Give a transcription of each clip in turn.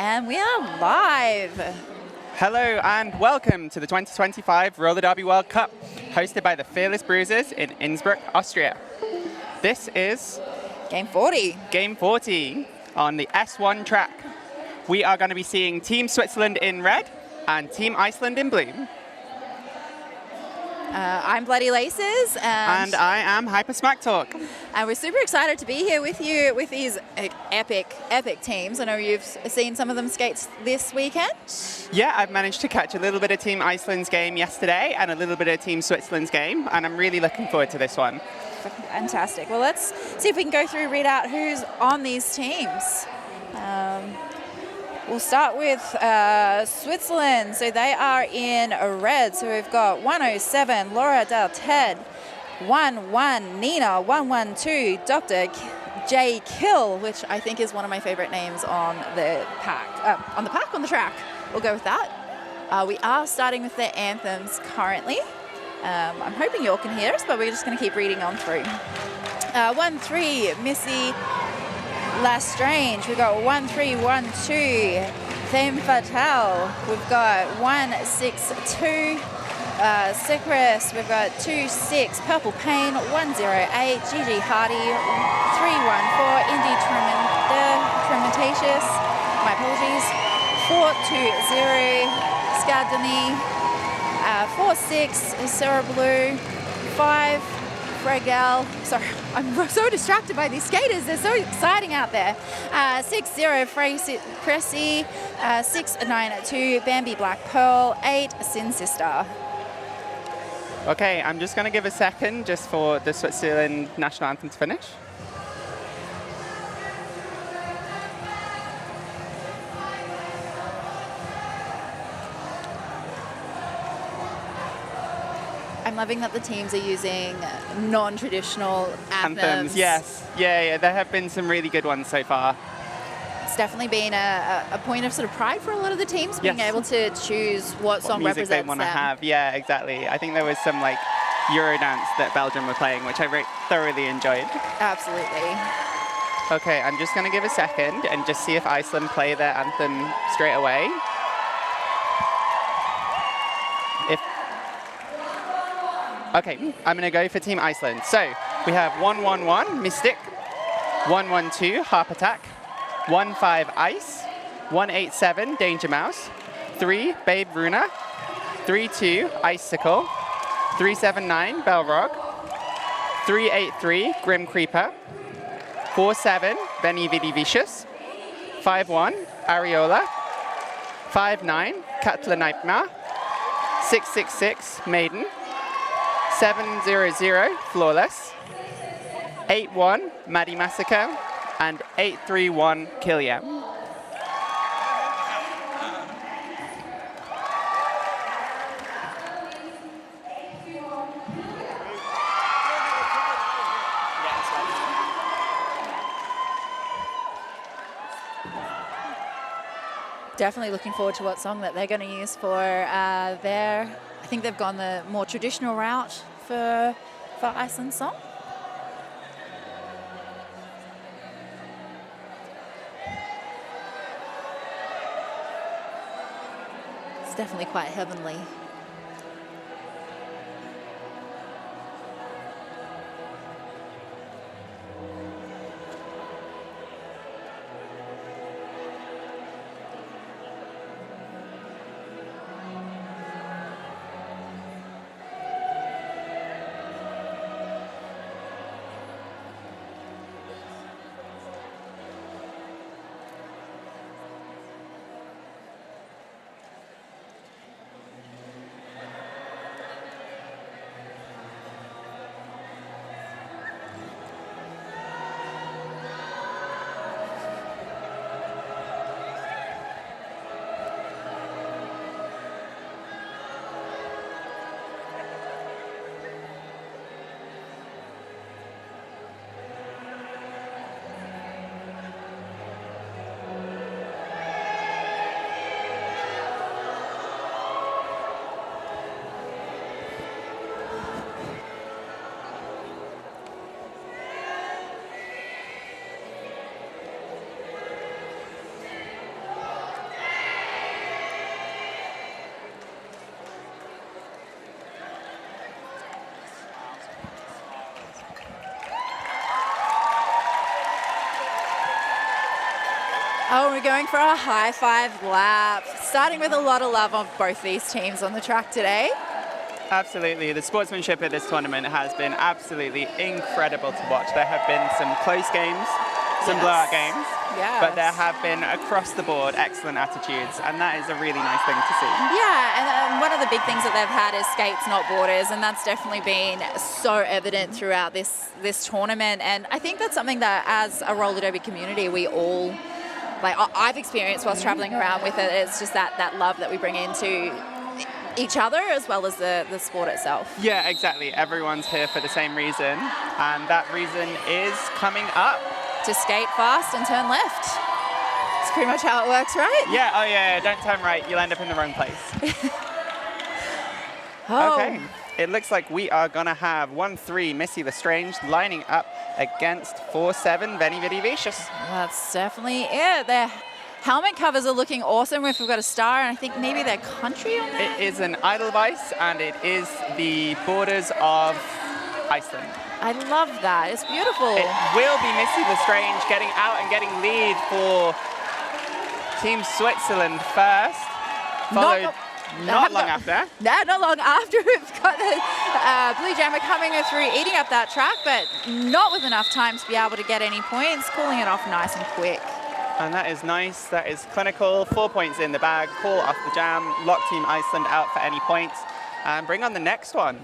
And we are live. Hello and welcome to the 2025 Roller Derby World Cup, hosted by the fearless Bruisers in Innsbruck, Austria. This is Game 40. Game 40 on the S1 track. We are going to be seeing Team Switzerland in red and Team Iceland in blue. I'm Bloody Laces. And I am Hyper Smack Talk. And we're super excited to be here with you with these epic teams. I know you've seen some of them skate this weekend. Yeah, I've managed to catch a little bit of Team Iceland's game yesterday and a little bit of Team Switzerland's game, and I'm really looking forward to this one. Fantastic. Well, let's see if we can go through, read out who's on these teams. We'll start with Switzerland. So they are in red. So we've got 107, Laura Del Ted, 1-1, Nina, 112, Dr. J. Kill, which I think is one of my favorite names on the pack. On the track. We'll go with that. We are starting with the anthems currently. I'm hoping you all can hear us, but we're just going to keep reading on through. 1-3, Missy Lastrange. We've got 1-3-1-2, Femme Fatale. We've got 1-6-2, Sycris. We've got 2-6, Purple Pain. 1-0-8, Gigi Hardy. 3-1-4, Indy Trementatious. My apologies. 4-2-0, Scardini. 4-6, Sarah Blue. 5, Fregel. Sorry, I'm so distracted by these skaters. They're so exciting out there. 6-0, Cressy. 6-9-2, Bambi Black Pearl. 8, Sin Sister. Okay, I'm just going to give a second just for the Switzerland national anthem to finish. I'm loving that the teams are using non-traditional anthems. Yes. Yeah, there have been some really good ones so far. It's definitely been a point of sort of pride for a lot of the teams, being able to choose what song music represents they want to have. Yeah, exactly. I think there was some like Eurodance that Belgium were playing, which I thoroughly enjoyed. Absolutely. Okay, I'm just going to give a second and just see if Iceland play their anthem straight away. Okay, I'm going to go for Team Iceland. So we have 1-1-1, Mystic, 1-1-2, Harp Attack, 1-5, Ice, 1-8-7, Danger Mouse, 3, Babe Runa, 3-2, Icicle, 3-7-9, Belrog, 3-8-3, Grim Creeper, 4-7, Benny Vidi Vicious, 5-1, Areola, 5-9, Katla Nightmare, 6-6-6, Maiden, 7-0-0, Flawless, 8-1, Maddie Massacre, and 8-3-1, Killia. Definitely looking forward to what song that they're going to use for their. I think they've gone the more traditional route for Iceland's song. It's definitely quite heavenly. Oh, we're going for a high five lap. Starting with a lot of love of both these teams on the track today. Absolutely. The sportsmanship at this tournament has been absolutely incredible to watch. There have been some close games, some blowout games, but there have been across the board excellent attitudes, and that is a really nice thing to see. Yeah, and one of the big things that they've had is skates, not borders, and that's definitely been so evident throughout this tournament. And I think that's something that, as a roller derby community, we all, like, I've experienced whilst traveling around with it. It's just that love that we bring into each other as well as the sport itself. Yeah, exactly. Everyone's here for the same reason, and that reason is coming up. To skate fast and turn left. It's pretty much how it works, right? Yeah, oh yeah, don't turn right, you'll end up in the wrong place. Okay, it looks like we are gonna have 1-3 Missy Lestrange lining up against 4-7 Veni Vidi Vicious. That's definitely it. Their helmet covers are looking awesome. We've got a star, and I think maybe their country on there. It is an Edelweiss, and it is the borders of Iceland. I love that. It's beautiful. It will be Missy Lestrange getting out and getting lead for Team Switzerland first, followed not long after. No, not long after. We've got the Blue Jammer coming through, eating up that track, but not with enough time to be able to get any points, calling it off nice and quick. And that is nice. That is clinical. 4 points in the bag. Call off the jam. Lock Team Iceland out for any points. And bring on the next one.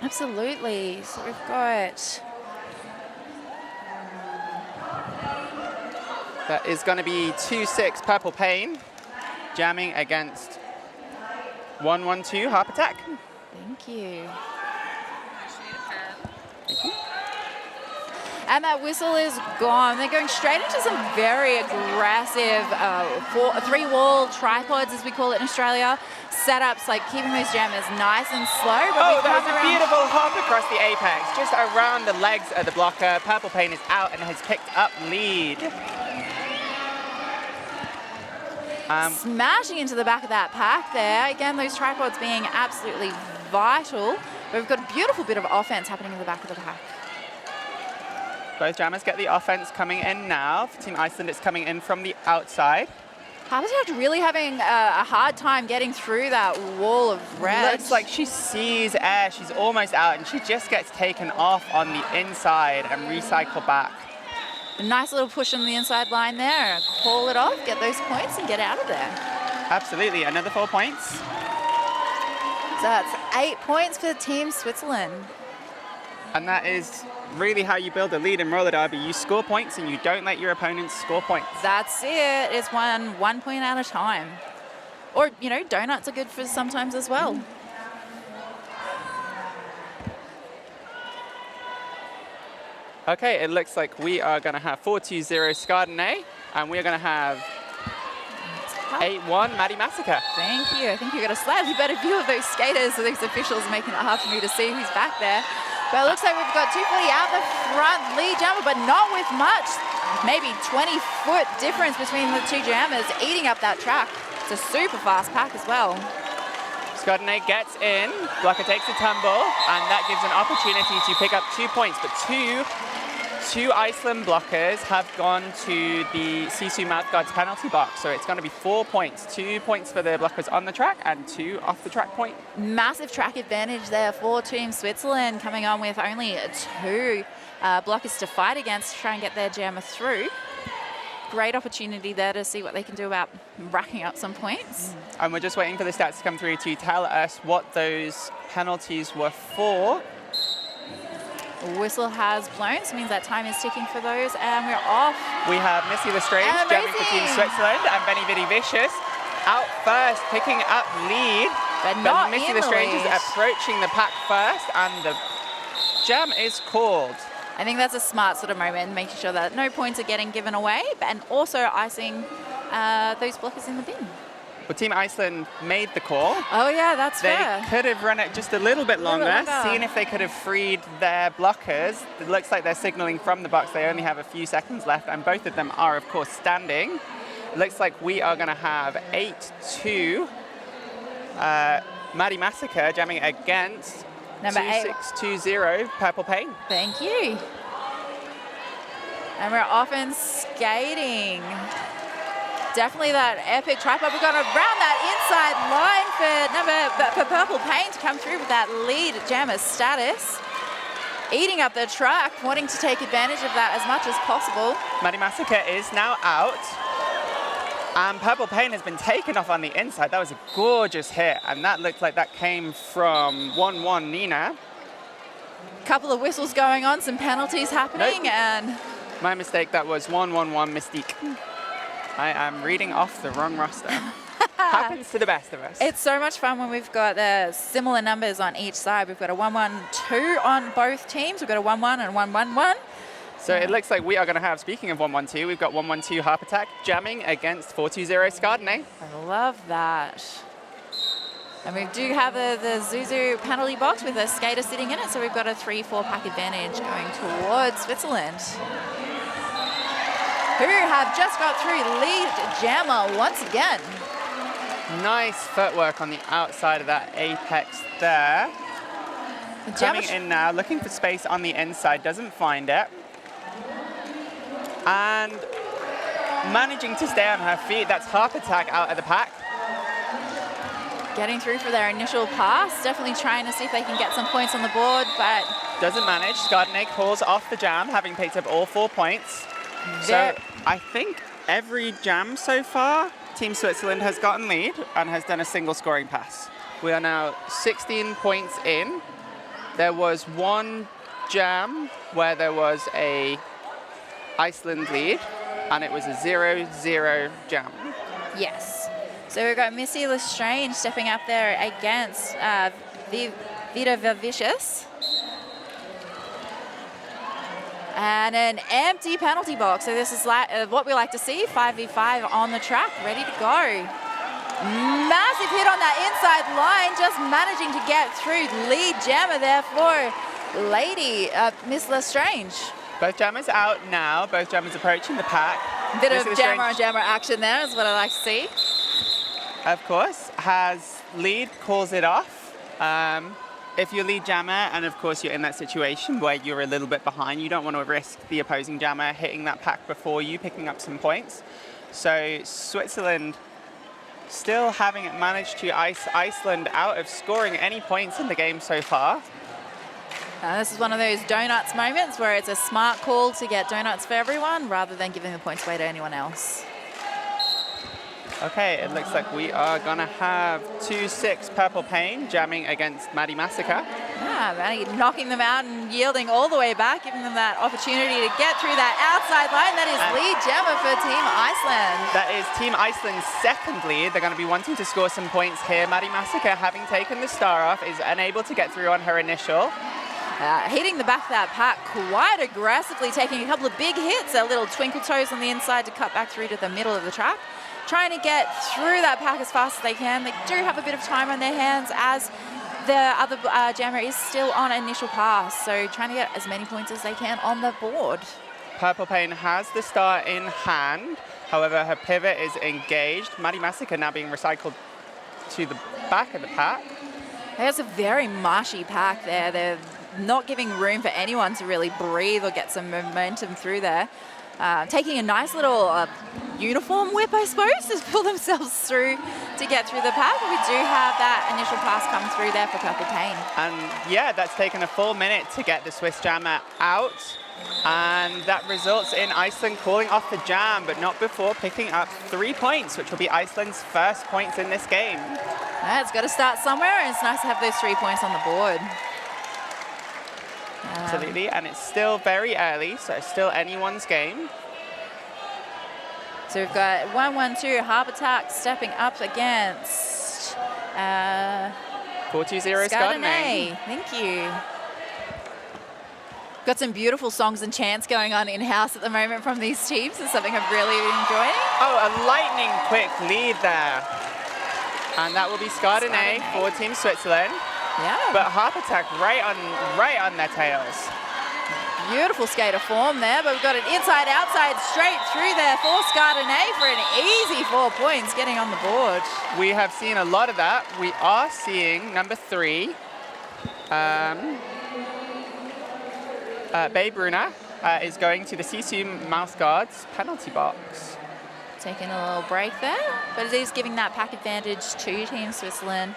Absolutely. So we've got... That is going to be 2-6 Purple Pain jamming against 1-1-2 Harp Attack. Thank you. Thank you. And that whistle is gone. They're going straight into some very aggressive three-wall tripods, as we call it in Australia, setups, like keeping those jammers nice and slow. Oh, that was a beautiful hop across the apex, just around the legs of the blocker. Purple Pain is out and has picked up lead. Smashing into the back of that pack there. Again, those tripods being absolutely vital. But we've got a beautiful bit of offense happening in the back of the pack. Both jammers get the offense coming in now. For Team Iceland, it's coming in from the outside. Harp Attack really having a hard time getting through that wall of red. Looks like she sees air. She's almost out, and she just gets taken off on the inside and recycle back. A nice little push on the inside line there. Call it off, get those points, and get out of there. Absolutely. Another 4 points. So that's 8 points for Team Switzerland. And that is really how you build a lead in roller derby. You score points and you don't let your opponents score points. That's it. It's one point at a time. Or, you know, donuts are good for sometimes as well. Okay, it looks like we are going to have 4-2-0 Skardene, and we're going to have 8-1 Maddie Massacre. Thank you. I think you got a slightly better view of those skaters, so those officials making it hard for me to see who's back there. But it looks like we've got 240 out the front, lead jammer, but not with much. Maybe 20-foot difference between the two jammers, eating up that track. It's a super fast pack as well. Skardene gets in, blocker takes a tumble, and that gives an opportunity to pick up 2 points. But two Iceland blockers have gone to the Sisu Mouthguard's penalty box, so it's going to be 4 points. 2 points for the blockers on the track and 2 off the track point. Massive track advantage there for Team Switzerland, coming on with only 2 blockers to fight against to try and get their jammer through. Great opportunity there to see what they can do about racking up some points. And we're just waiting for the stats to come through to tell us what those penalties were for. Whistle has blown, so it means that time is ticking for those, and we're off. We have Missy Lestrange jamming for Team Switzerland, and Veni Vidi Vicious out first, picking up lead. But not Missy Lestrange is approaching the pack first, and the jam is called. I think that's a smart sort of moment, making sure that no points are getting given away, and also icing those blockers in the bin. Well, Team Iceland made the call. Oh yeah, that's fair. They could have run it just a little bit longer, seeing if they could have freed their blockers. It looks like they're signaling from the box. They only have a few seconds left, and both of them are, of course, standing. It looks like we are going to have 8-2 Maddie Massacre jamming against number 2620 Purple Pain. Thank you. And we're off and skating. Definitely that epic tripod. We've got around that inside line for Purple Pain to come through with that lead jammer status. Eating up the track, wanting to take advantage of that as much as possible. Maddie Massacre is now out. And Purple Pain has been taken off on the inside. That was a gorgeous hit. And that looked like that came from 1-1 Nina. Couple of whistles going on, some penalties happening, Nope. and My mistake, that was 1-1-1 Mystique. I am reading off the wrong roster. Happens to the best of us. it's so much fun when we've got similar numbers on each side. We've got a 1-1-2 on both teams. We've got a 1-1 and 1-1-1. So it looks like we are going to have, speaking of 1-1-2, we've got 1-1-2 Harp Attack jamming against 4-2-0 Skardene. I love that. And we do have the Zuzu penalty box with a skater sitting in it, so we've got a 3-4 pack advantage going towards Switzerland, who have just got through lead jammer once again. Nice footwork on the outside of that apex there. Coming in now, looking for space on the inside, doesn't find it. And managing to stay on her feet. That's Harp Attack out of the pack. Getting through for their initial pass, definitely trying to see if they can get some points on the board, but doesn't manage. Skardene calls off the jam, having picked up all 4 points. So I think every jam so far, Team Switzerland has gotten lead and has done a single scoring pass. We are now 16 points in. There was one jam where there was a Iceland lead, and it was a 0-0 jam. yes. So we've got Missy Lestrange stepping up there against Vida Vicious. And an empty penalty box. So this is what we like to see, 5v5 on the track, ready to go. Massive hit on that inside line, just managing to get through. Lead jammer there for Lady, Miss Lestrange. Both jammers out now, both jammers approaching the pack. Bit of jammer on jammer action there is what I like to see. Of course, has lead, calls it off. If you're lead jammer, and of course you're in that situation where you're a little bit behind, you don't want to risk the opposing jammer hitting that pack before you, picking up some points. So Switzerland still having managed to ice Iceland out of scoring any points in the game so far. This is one of those donuts moments where it's a smart call to get donuts for everyone rather than giving the points away to anyone else. Okay, it looks like we are going to have 2-6 Purple Pain jamming against Maddie Massacre. Yeah, Maddie knocking them out and yielding all the way back, giving them that opportunity to get through that outside line. That is lead jammer for Team Iceland. That is Team Iceland's second lead. They're going to be wanting to score some points here. Maddie Massacre, having taken the star off, is unable to get through on her initial. Hitting the back of that pack quite aggressively, taking a couple of big hits, a little twinkle toes on the inside to cut back through to the middle of the track. Trying to get through that pack as fast as they can. They do have a bit of time on their hands as the other jammer is still on initial pass. So trying to get as many points as they can on the board. Purple Pain has the star in hand. However, her pivot is engaged. Maddie Massacre now being recycled to the back of the pack. There's a very marshy pack there. They're not giving room for anyone to really breathe or get some momentum through there. Taking a nice little uniform whip, I suppose, to pull themselves through to get through the pack. We do have that initial pass come through there for Purple Pain. And yeah, that's taken a full minute to get the Swiss jammer out. And that results in Iceland calling off the jam, but not before picking up 3 points, which will be Iceland's first points in this game. Yeah, it's got to start somewhere, and it's nice to have those 3 points on the board. Absolutely, and it's still very early, so it's still anyone's game. So we've got 1-1-2 Harp Attack stepping up against 4-2-0 Skardene. Thank you. Got some beautiful songs and chants going on in-house at the moment from these teams. It's something I'm really enjoying. Oh, a lightning quick lead there. And that will be Skardene for Team Switzerland. Yeah. But Harp Attack right on their tails. Beautiful skater form there, but we've got an inside-outside straight through there for Skardene for an easy 4 points getting on the board. We have seen a lot of that. We are seeing number 3, Babe Bruna, is going to the Sisu Mouse Guards penalty box. taking a little break there, but it is giving that pack advantage to Team Switzerland,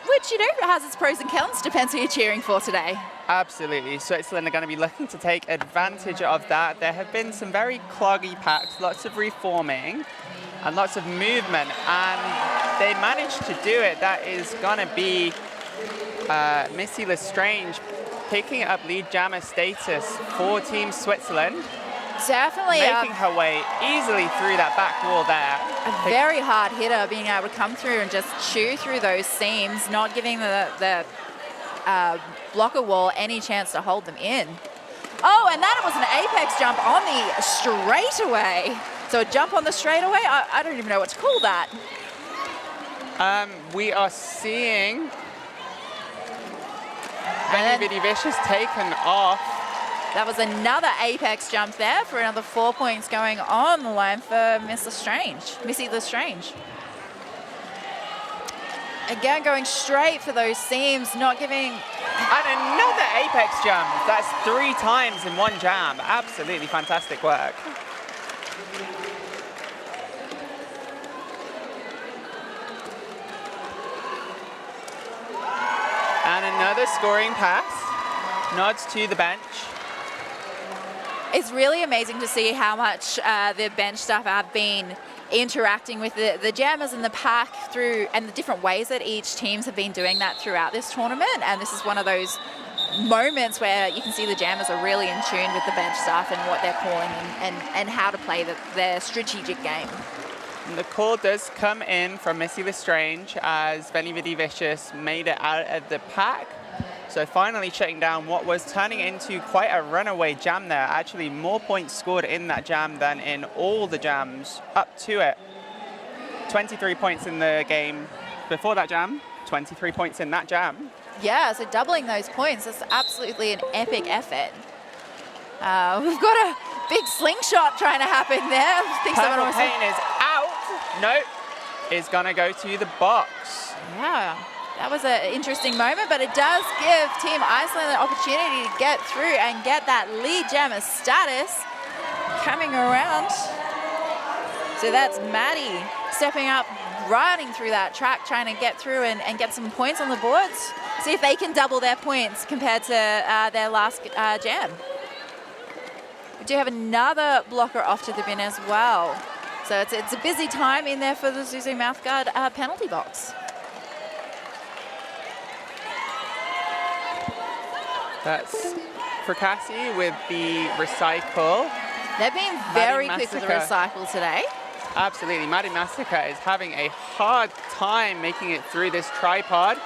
which, you know, has its pros and cons, depends who you're cheering for today. Absolutely. Switzerland are going to be looking to take advantage of that. There have been some very cloggy packs, lots of reforming and lots of movement, and they managed to do it. That is going to be Missy Lestrange picking up lead jammer status for Team Switzerland. Definitely making her way easily through that back wall there. A very hard hitter, being able to come through and just chew through those seams, not giving the blocker wall any chance to hold them in. Oh, and that was an apex jump on the straightaway. So a jump on the straightaway, I don't even know what to call that. We are seeing Benny Viddy Vicious taken off. That was another apex jump there for another 4 points going on the line for Missy Lestrange. Again, going straight for those seams, not giving... And another apex jump. That's 3 times in one jam. Absolutely fantastic work. And another scoring pass. Nods to the bench. It's really amazing to see how much the bench staff have been interacting with the jammers in the pack through, and the different ways that each teams have been doing that throughout this tournament. And this is one of those moments where you can see the jammers are really in tune with the bench staff and what they're calling and how to play their strategic game. And the call does come in from Missy Lestrange as Benny Viddy Vicious made it out of the pack. So finally shutting down what was turning into quite a runaway jam there. Actually more points scored in that jam than in all the jams up to it. 23 points in the game before that jam, 23 points in that jam. Yeah, so doubling those points is absolutely an epic effort. We've got a big slingshot trying to happen there. I think Purple Pain is out. No, is gonna go to the box. Yeah. That was an interesting moment, but it does give Team Iceland the opportunity to get through and get that lead jammer status coming around. So that's Maddie stepping up, riding through that track, trying to get through and get some points on the boards. See if they can double their points compared to their last jam. We do have another blocker off to the bin as well. So it's a busy time in there for the Zuzu Mouthguard penalty box. That's Fracassi with the recycle. They've been very quick with the recycle today. Absolutely. Maddie Massacre is having a hard time making it through this tripod.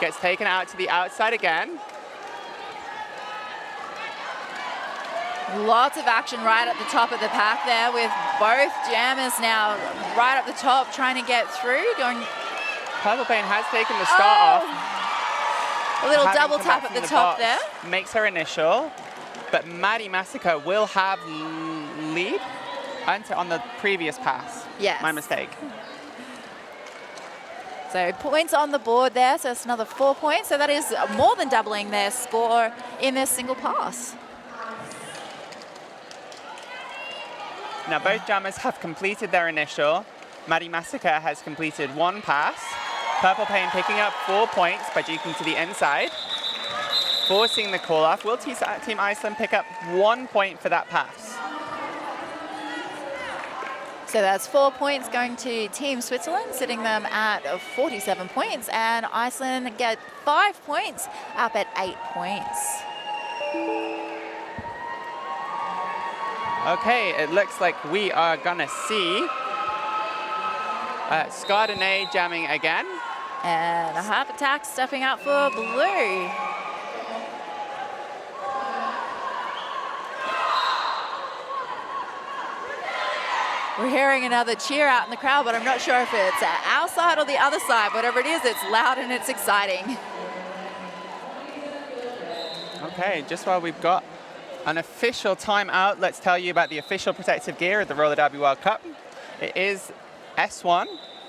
Gets taken out to the outside again. Lots of action right at the top of the pack there, with both jammers now right up the top trying to get through. Purple Pain has taken the start off. A little double tap at the top there. Makes her initial, but Maddie Massacre will have lead on the previous pass. Yes. My mistake. So points on the board there, so it's another 4 points. So that is more than doubling their score in their single pass. Now both jammers have completed their initial. Maddie Massacre has completed 1 pass. Purple Pain picking up 4 points by juking to the inside, forcing the call off. Will Team Iceland pick up 1 point for that pass? So that's 4 points going to Team Switzerland, sitting them at 47 points, and Iceland get 5 points, up at 8 points. Okay, it looks like we are gonna see Scardenay jamming again. And a half attack stepping out for blue. We're hearing another cheer out in the crowd, but I'm not sure if it's our side or the other side. Whatever it is, it's loud and it's exciting. Okay, just while we've got an official timeout, let's tell you about the official protective gear of the Roller Derby World Cup. It is S1,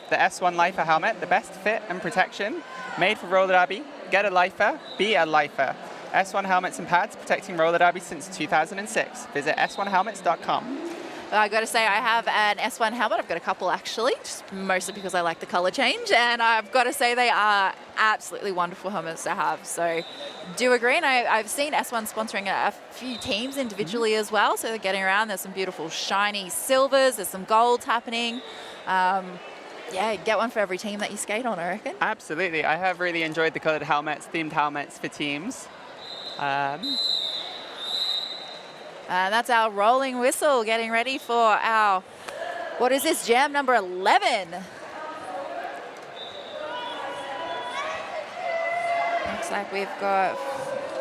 the S1 Lifer helmet, the best fit and protection, made for roller derby. Get a lifer, be a lifer. S1 helmets and pads protecting roller derby since 2006. Visit s1helmets.com. I got to say, I have an S1 helmet. I've got a couple actually, just mostly because I like the color change. And I've got to say they are absolutely wonderful helmets to have. So do agree. And I've seen S1 sponsoring a few teams individually as well. So they're getting around. There's some beautiful shiny silvers. There's some golds happening. Yeah, get one for every team that you skate on, I reckon. Absolutely. I have really enjoyed the colored helmets, themed helmets for teams. And that's our rolling whistle, getting ready for our, what is this, jam number 11. Looks like we've got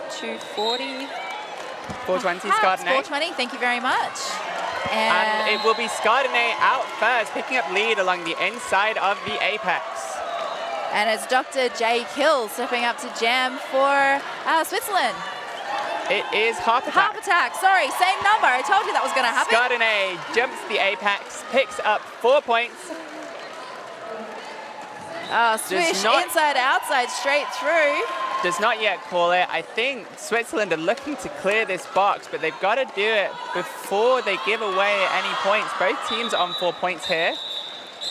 240. 420 Scardinate. 420, thank you very much. And it will be Scardinate out first, picking up lead along the inside of the apex. And it's Dr. J. Kill stepping up to jam for Switzerland. It is Harp Attack. Harp Attack, sorry, same number. I told you that was going to happen. Scardinate jumps the apex, picks up 4 points. Swish inside, outside, straight through. Does not yet call it. I think Switzerland are looking to clear this box, but they've got to do it before they give away any points. Both teams are on 4 points here.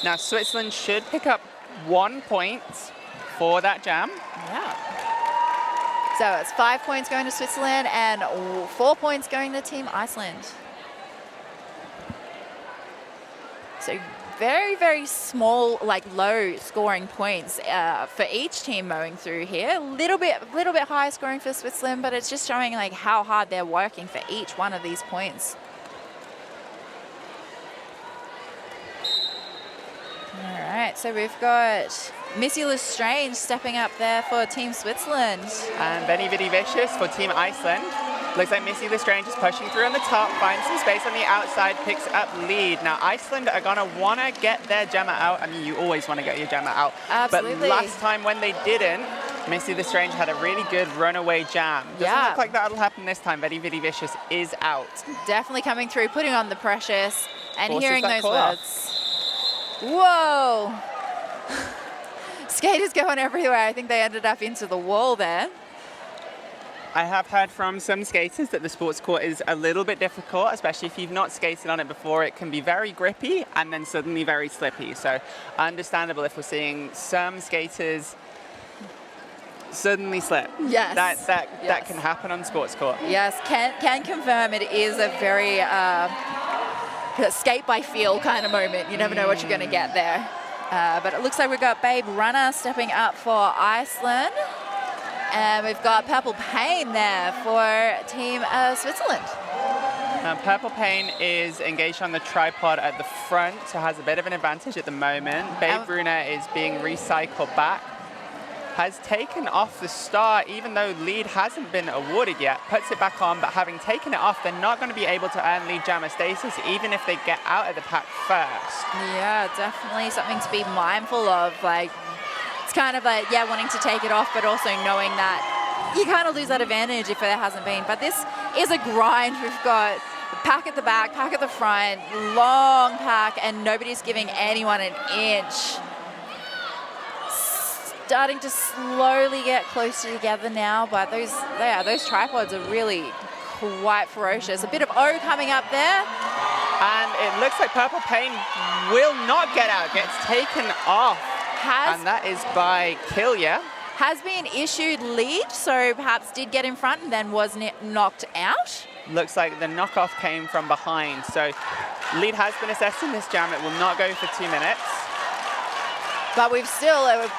Now Switzerland should pick up 1 point for that jam. Yeah. So it's 5 points going to Switzerland and 4 points going to Team Iceland. So very, very small, like low scoring points for each team mowing through here. A little bit high scoring for Switzerland, but it's just showing like how hard they're working for each one of these points. All right, so we've got Missy Lestrange stepping up there for Team Switzerland. And Benny Vidi Vicious for Team Iceland. Looks like Missy Lestrange is pushing through on the top, finds some space on the outside, picks up lead. Now Iceland are gonna wanna get their jammer out. I mean, you always wanna get your jammer out. Absolutely. But last time when they didn't, Missy Lestrange had a really good runaway jam. Doesn't look like that'll happen this time. Benny Vidi Vicious is out. Definitely coming through, putting on the precious and Forces hearing that those call words. Whoa! Skaters going everywhere. I think they ended up into the wall there. I have heard from some skaters that the sports court is a little bit difficult, especially if you've not skated on it before. It can be very grippy and then suddenly very slippy. So understandable if we're seeing some skaters suddenly slip. Yes. That can happen on sports court. Yes, can confirm it is a very skate by feel kind of moment. You never know what you're going to get there. But it looks like we've got Babe Runner stepping up for Iceland. And we've got Purple Pain there for Team Switzerland. Now, Purple Pain is engaged on the tripod at the front, so has a bit of an advantage at the moment. Babe Runner is being recycled back. Has taken off the star, even though lead hasn't been awarded yet. Puts it back on, but having taken it off, they're not going to be able to earn lead jammer status, even if they get out of the pack first. Yeah, definitely something to be mindful of. Like, it's kind of like, yeah, wanting to take it off, but also knowing that you kind of lose that advantage if there hasn't been. But this is a grind. We've got pack at the back, pack at the front, long pack, and nobody's giving anyone an inch. Starting to slowly get closer together now, but those tripods are really quite ferocious. A bit of O coming up there. And it looks like Purple Pain will not get out, gets taken off. And that is by Killia. Has been issued lead, so perhaps did get in front and then was knocked out. Looks like the knockoff came from behind. So lead has been assessed in this jam. It will not go for 2 minutes. But we've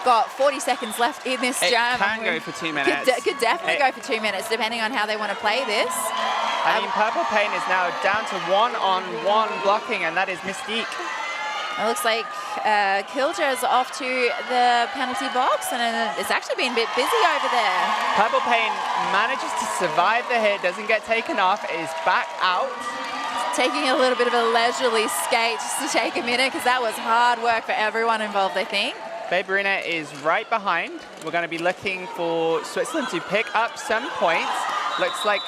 got 40 seconds left in this jam. It can go for 2 minutes. Could definitely go for 2 minutes, depending on how they want to play this. I mean, Purple Pain is now down to one-on-one blocking, and that is Mystique. It looks like Kilja's off to the penalty box, and it's actually been a bit busy over there. Purple Pain manages to survive the hit, doesn't get taken off, is back out. Taking a little bit of a leisurely skate just to take a minute, because that was hard work for everyone involved, I think. Babe Runner is right behind. We're going to be looking for Switzerland to pick up some points. Looks like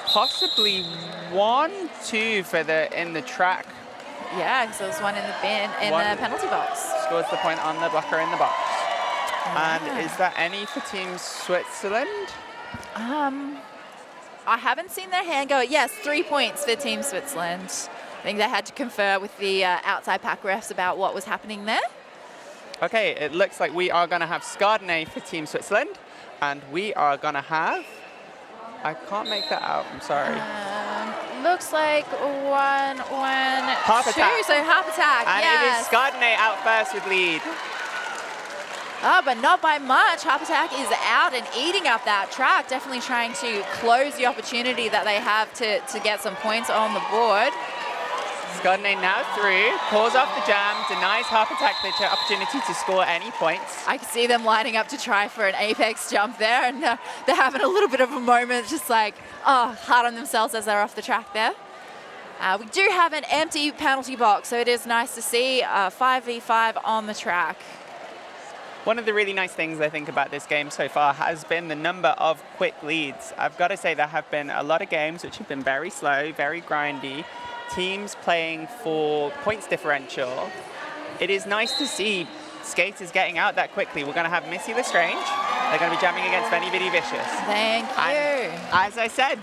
possibly 1-2 for in the track. Yeah, because there was one in the bin in the penalty box. Scores the point on the blocker in the box. Yeah. And is that any for Team Switzerland? I haven't seen their hand go. Yes, 3 points for Team Switzerland. I think they had to confer with the outside pack refs about what was happening there. Okay, it looks like we are going to have Skardene for Team Switzerland, and we are going to have, I can't make that out, I'm sorry. Looks like 1, 1, 2, so half attack, and yes. it is Skardene out first with lead. Oh, but not by much. Half attack is out and eating up that track, definitely trying to close the opportunity that they have to get some points on the board. Skardene now through, pulls off the jam, denies half attack the opportunity to score any points. I can see them lining up to try for an apex jump there, and they're having a little bit of a moment, just like, hard on themselves as they're off the track there. We do have an empty penalty box, so it is nice to see 5v5 on the track. One of the really nice things I think about this game so far has been the number of quick leads. I've got to say there have been a lot of games which have been very slow, very grindy, teams playing for points differential. It is nice to see skaters getting out that quickly. We're going to have Missy Lestrange. They're going to be jamming against Venny Viddy Vicious. Thank you. And as I said,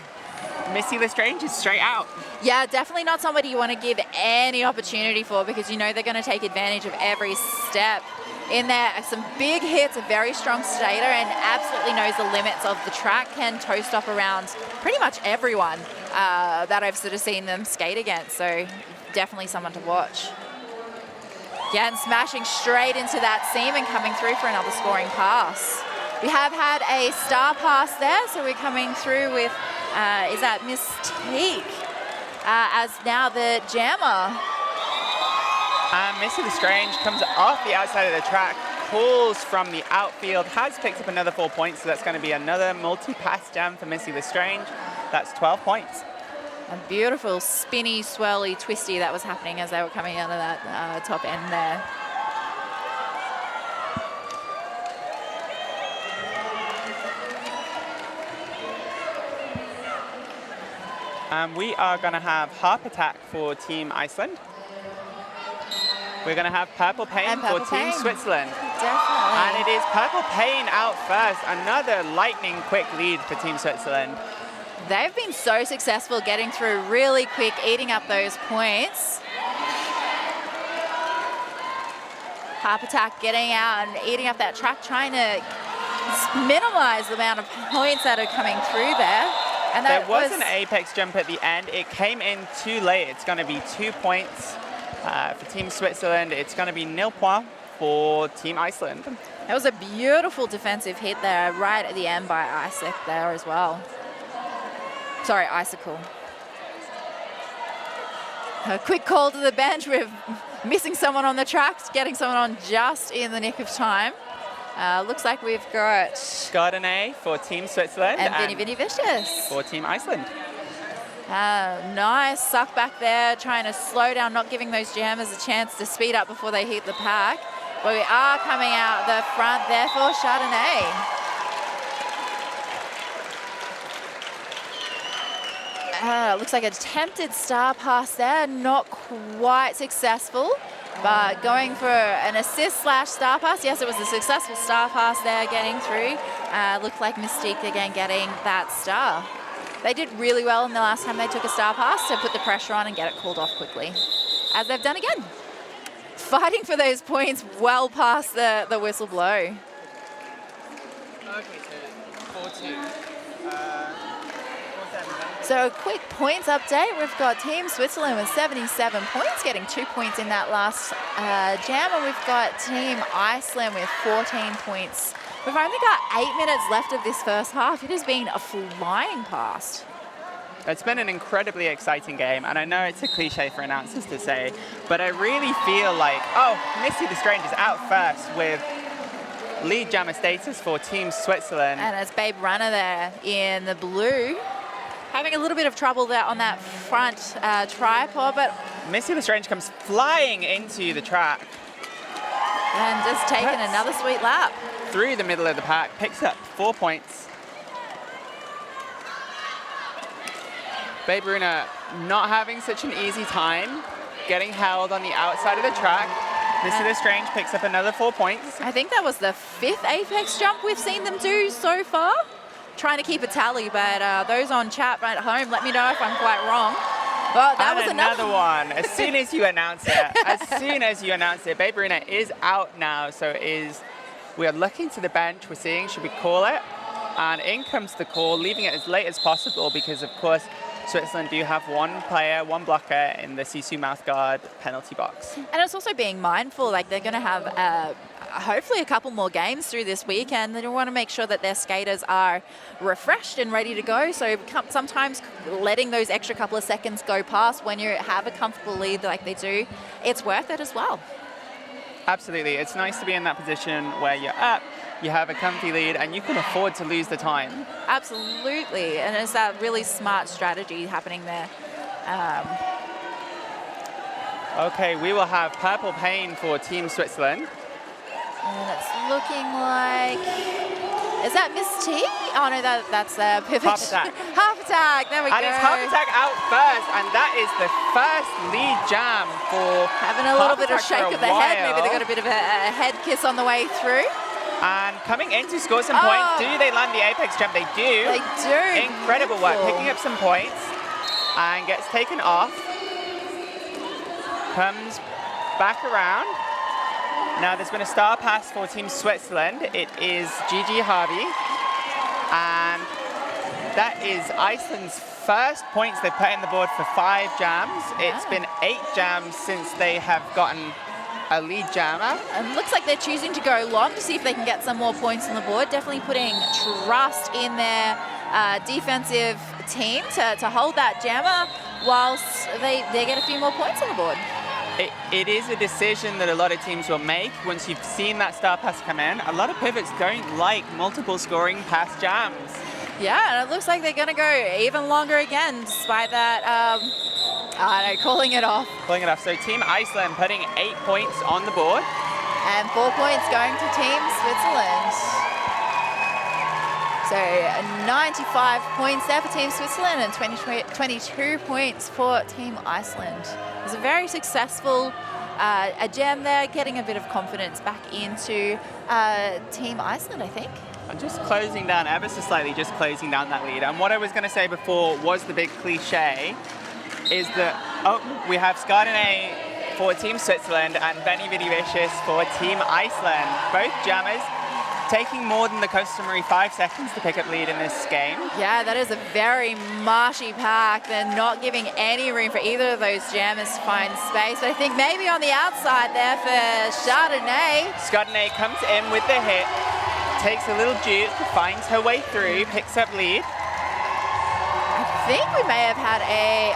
Missy Lestrange is straight out. Yeah, definitely not somebody you want to give any opportunity for, because you know they're going to take advantage of every step. In there, some big hits, a very strong skater, and absolutely knows the limits of the track, can toe stop around pretty much everyone that I've sort of seen them skate against, so definitely someone to watch. Again, smashing straight into that seam and coming through for another scoring pass. We have had a star pass there, so we're coming through with, is that Mystique, as now the jammer. And Missy Lestrange comes off the outside of the track, pulls from the outfield, has picked up another 4 points, so that's going to be another multi-pass jam for Missy Lestrange. That's 12 points. A beautiful spinny, swirly, twisty that was happening as they were coming out of that top end there. We are going to have Harp Attack for Team Iceland. We're going to have Purple Pain for Team Switzerland. Definitely. And it is Purple Pain out first. Another lightning quick lead for Team Switzerland. They've been so successful getting through really quick, eating up those points. Harp Attack getting out and eating up that track, trying to minimize the amount of points that are coming through there. And that there was an apex jump at the end. It came in too late. It's going to be 2 points. For Team Switzerland, it's going to be 0 point for Team Iceland. That was a beautiful defensive hit there, right at the end by Isaac there as well. Sorry, Icicle. A quick call to the bench with missing someone on the tracks, getting someone on just in the nick of time. Looks like we've got Skardene for Team Switzerland and Venny Viddy Vicious for Team Iceland. Nice suck back there, trying to slow down, not giving those jammers a chance to speed up before they hit the pack. But we are coming out the front there for Chardonnay. Looks like an attempted star pass there, not quite successful, but going for an assist / star pass. Yes, it was a successful star pass there, getting through. Looked like Mystique again getting that star. They did really well in the last time they took a star pass to put the pressure on and get it called off quickly, as they've done again. Fighting for those points well past the whistle blow. Okay, so 4-2. So a quick points update. We've got Team Switzerland with 77 points, getting 2 points in that last jam, and we've got Team Iceland with 14 points. We've only got 8 minutes left of this first half. It has been a flying past. It's been an incredibly exciting game, and I know it's a cliche for announcers to say, but I really feel like, Missy Lestrange is out first with lead jammer status for Team Switzerland. And it's Babe Runner there in the blue, having a little bit of trouble there on that front tripod, but Missy Lestrange comes flying into the track. And just taking another sweet lap. Through the middle of the pack, picks up 4 points. Babe Runner not having such an easy time, getting held on the outside of the track. Missy Lestrange picks up another 4 points. I think that was the 5th apex jump we've seen them do so far. trying to keep a tally, but those on chat at home, let me know if I'm quite wrong. Well, that was another one. As soon as you announce it, Babe Arena is out now. So we are looking to the bench. We're seeing, should we call it? And in comes the call, leaving it as late as possible because, of course, Switzerland do have one player, one blocker in the Sisu mouthguard penalty box. And it's also being mindful, like they're going to have hopefully a couple more games through this week, and they want to make sure that their skaters are refreshed and ready to go. So sometimes letting those extra couple of seconds go past when you have a comfortable lead like they do, it's worth it as well. Absolutely. It's nice to be in that position where you're up, you have a comfy lead, and you can afford to lose the time. Absolutely. And it's that really smart strategy happening there. Okay, we will have purple pain for Team Switzerland. And it's looking like, is that Miss T? Oh no, that's pivot. Half attack. Half attack, there we go. And it's half attack out first, and that is the first lead jam for having a little bit of shake of the head. Maybe they got a bit of a head kiss on the way through. And coming in to score some points. Do they land the apex jump? They do. They do. Incredible work, picking up some points, and gets taken off. Comes back around. Now there's been a star pass for Team Switzerland. It is Gigi Harvey, and that is Iceland's first points they've put in the board for 5 jams. Yeah. It's been 8 jams since they have gotten a lead jammer. And looks like they're choosing to go long to see if they can get some more points on the board. Definitely putting trust in their defensive team to hold that jammer whilst they get a few more points on the board. It is a decision that a lot of teams will make once you've seen that star pass come in. A lot of pivots don't like multiple scoring pass jams. Yeah, and it looks like they're going to go even longer again, despite that, I don't know, calling it off. Calling it off. So Team Iceland putting 8 points on the board. And 4 points going to Team Switzerland. So 95 points there for Team Switzerland and 22 points for Team Iceland. It was a very successful a jam there, getting a bit of confidence back into Team Iceland, I think. I'm just closing down ever so slightly, just closing down that lead. And what I was going to say before was the big cliche, is that, we have Skardene for Team Switzerland and Benny Vidivicius for Team Iceland. Both jammers taking more than the customary 5 seconds to pick up lead in this game. Yeah, that is a very marshy pack. They're not giving any room for either of those jammers to find space. But I think maybe on the outside there for Chardonnay. Skardene comes in with the hit, takes a little juke, finds her way through, picks up lead. I think we may have had a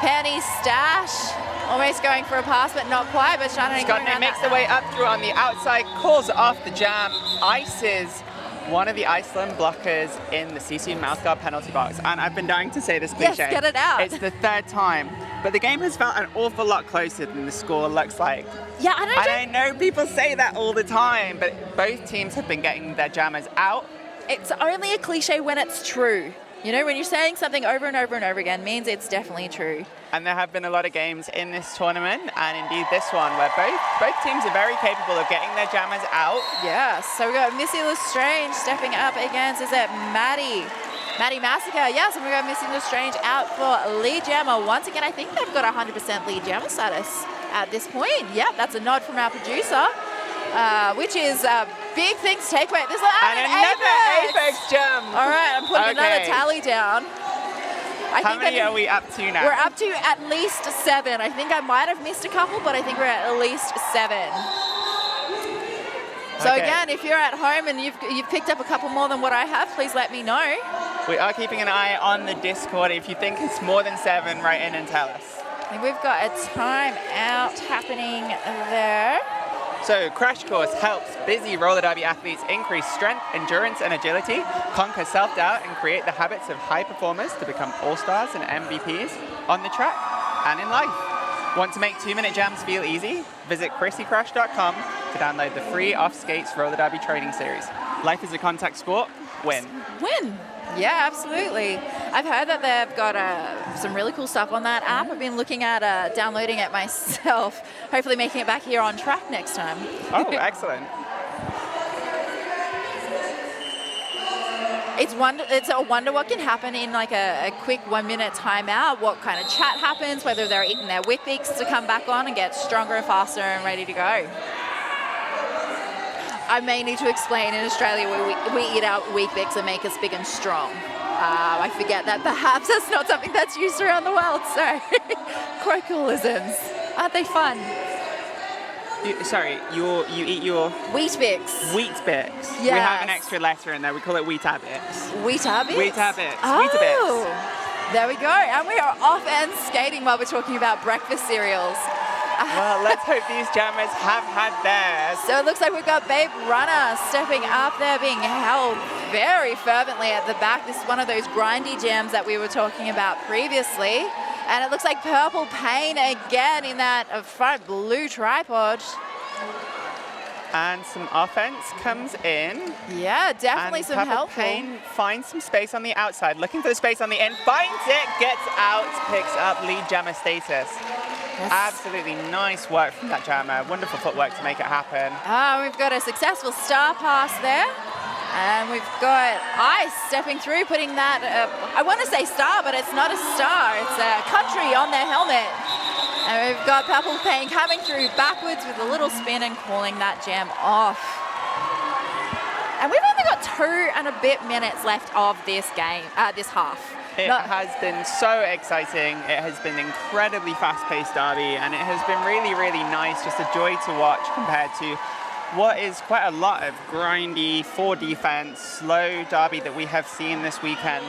penny stash. Almost going for a pass, but not quite. But Skardene makes the way up through on the outside, calls off the jam, ices one of the Iceland blockers in the Sisu mouthguard penalty box. And I've been dying to say this cliche. Yes, get it out. It's the 3rd time. But the game has felt an awful lot closer than the score looks like. Yeah, I know people say that all the time, but both teams have been getting their jammers out. It's only a cliche when it's true. You know, when you're saying something over and over and over again, means it's definitely true. And there have been a lot of games in this tournament, and indeed this one, where both teams are very capable of getting their jammers out. Yes, so we've got Missy Lestrange stepping up against, is it Maddie Massacre? Yes, and we've got Missy Lestrange out for lead jammer. Once again, I think they've got 100% lead jammer status at this point. Yeah, that's a nod from our producer, which is big things to take away. There's another apex jam. All right, I'm putting another tally down. How many are we up to now? We're up to at least 7. I think I might have missed a couple, but I think we're at least 7. So again, if you're at home and you've picked up a couple more than what I have, please let me know. We are keeping an eye on the Discord. If you think it's more than 7, write in and tell us. I think we've got a timeout happening there. So Crash Course helps busy roller derby athletes increase strength, endurance, and agility, conquer self-doubt, and create the habits of high performers to become all-stars and MVPs on the track and in life. Want to make 2-minute jams feel easy? Visit ChrissyCrash.com to download the free Off Skates roller derby training series. Life is a contact sport. Win. Win. Yeah, absolutely. I've heard that they've got some really cool stuff on that app. I've been looking at downloading it myself, hopefully making it back here on track next time. Oh, excellent. It's a wonder what can happen in like a quick 1 minute timeout, what kind of chat happens, whether they're eating their Weet-Bix to come back on and get stronger and faster and ready to go. I may need to explain, in Australia we eat our Weet-Bix and make us big and strong. I forget that perhaps that's not something that's used around the world, so colloquialisms. Aren't they fun? You eat your Weet-Bix. Weet-Bix. Yes. We have an extra letter in there. We call it Weet-Bix. Weet-Bix? Weet-Bix. Oh, Weet-Bix. there we go. And we are off and skating while we're talking about breakfast cereals. Well, let's hope these jammers have had theirs. So it looks like we've got Babe Runner stepping up there, being held very fervently at the back. This is one of those grindy jams that we were talking about previously. And it looks like Purple Pain again in that front blue tripod. And some offense comes in. Yeah, definitely and some Purple helpful. Pain finds some space on the outside, looking for the space on the end, finds it, gets out, picks up lead jammer status. Yes. Absolutely nice work from that jammer. Wonderful footwork to make it happen. We've got a successful star pass there. And we've got Ice stepping through, putting that, I want to say star, but it's not a star. It's a country on their helmet. And we've got Purple Pain coming through backwards with a little spin and calling that jam off. And we've only got 2 and a bit minutes left of this game, this half. It has been so exciting. It has been incredibly fast-paced derby, and it has been really, really nice, just a joy to watch compared to what is quite a lot of grindy, for defense, slow derby that we have seen this weekend.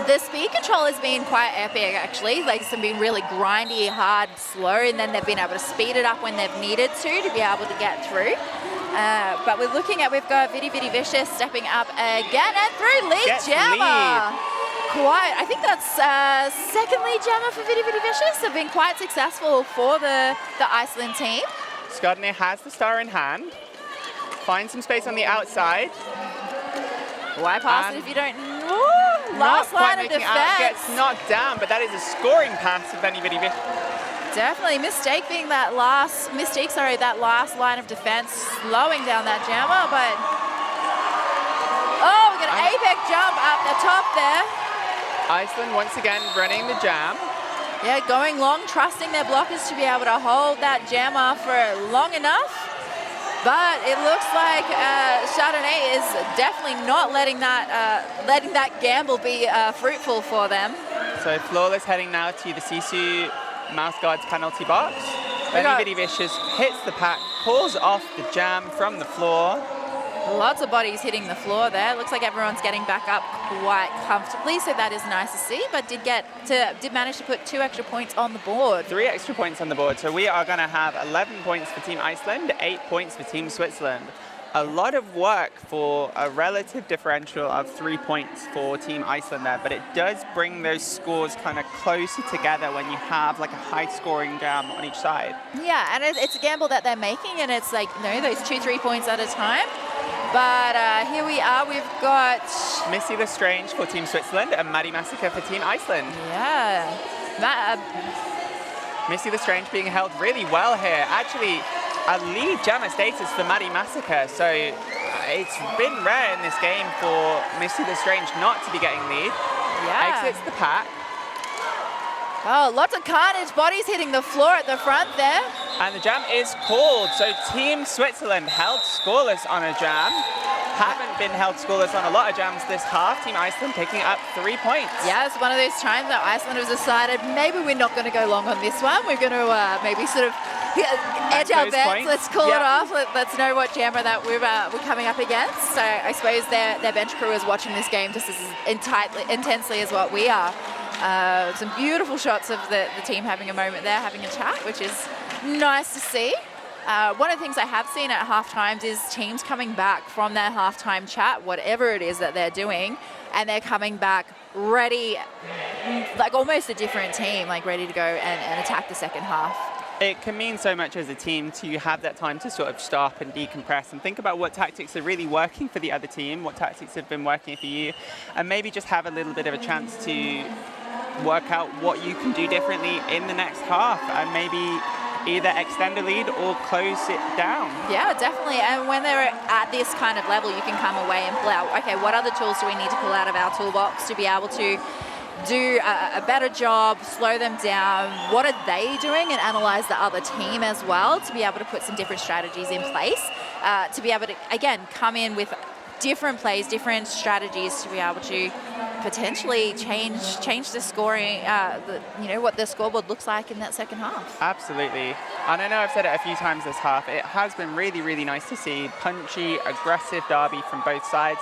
The speed control has been quite epic, actually. Like, it's been really grindy, hard, slow, and then they've been able to speed it up when they've needed to be able to get through. But we're looking at, we've got Vitty Vitty Vicious stepping up again and through lead jammer. Quite, I think that's second lead jammer for Vitty Vitty Vicious. They've been quite successful for the Iceland team. Skotny has the star in hand, finds some space on the outside. Why pass it if you don't? Ooh, last line of defense. Gets knocked down, but that is a scoring pass of Vitty Vitty Vicious. Definitely mistake being that last line of defense, slowing down that jammer, but we got an apex jump up the top there. Iceland once again running the jam. Yeah, going long, trusting their blockers to be able to hold that jammer for long enough. But it looks like Chardonnay is definitely not letting that gamble be fruitful for them. So Flawless heading now to the Sisu Mouse Guard's penalty box. Vitty Vitty Vicious hits the pack, pulls off the jam from the floor. Lots of bodies hitting the floor there. Looks like everyone's getting back up quite comfortably, so that is nice to see. But did manage to put 2 extra points on the board. 3 extra points on the board. So we are going to have 11 points for Team Iceland, 8 points for Team Switzerland. A lot of work for a relative differential of 3 points for Team Iceland there, but it does bring those scores kind of closer together when you have like a high-scoring jam on each side. Yeah, and it's a gamble that they're making, and it's like, those 2-3 points at a time. But here we are, we've got Missy Lestrange for Team Switzerland and Maddie Massacre for Team Iceland. Yeah. Missy Lestrange being held really well here. Actually, a lead jammer status for Maddie Massacre, so it's been rare in this game for Missy Lestrange not to be getting lead. Yeah. Exits the pack. Oh, lots of carnage, bodies hitting the floor at the front there. And the jam is called. So Team Switzerland held scoreless on a jam. Haven't been held scoreless on a lot of jams this half. Team Iceland picking up 3 points. Yeah, it's one of those times that Iceland has decided maybe we're not going to go long on this one. We're going to maybe sort of edge our bets. Points. Let's call it off. Let's know what jammer that we're coming up against. So I suppose their bench crew is watching this game just as intensely as what we are. Some beautiful shots of the team having a moment there, having a chat, which is nice to see. One of the things I have seen at half-times is teams coming back from their half-time chat, whatever it is that they're doing, and they're coming back ready, like almost a different team, like ready to go and attack the second half. It can mean so much as a team to have that time to sort of stop and decompress and think about what tactics are really working for the other team, what tactics have been working for you, and maybe just have a little bit of a chance to work out what you can do differently in the next half. And maybe either extend a lead or close it down. Yeah, definitely. And when they're at this kind of level, you can come away and pull out, okay, what other tools do we need to pull out of our toolbox to be able to do a better job, slow them down, what are they doing, and analyze the other team as well to be able to put some different strategies in place, to be able to, again, come in with different plays, different strategies to be able to potentially change the scoring, what the scoreboard looks like in that second half. Absolutely. And I know I've said it a few times this half, it has been really, really nice to see punchy, aggressive derby from both sides.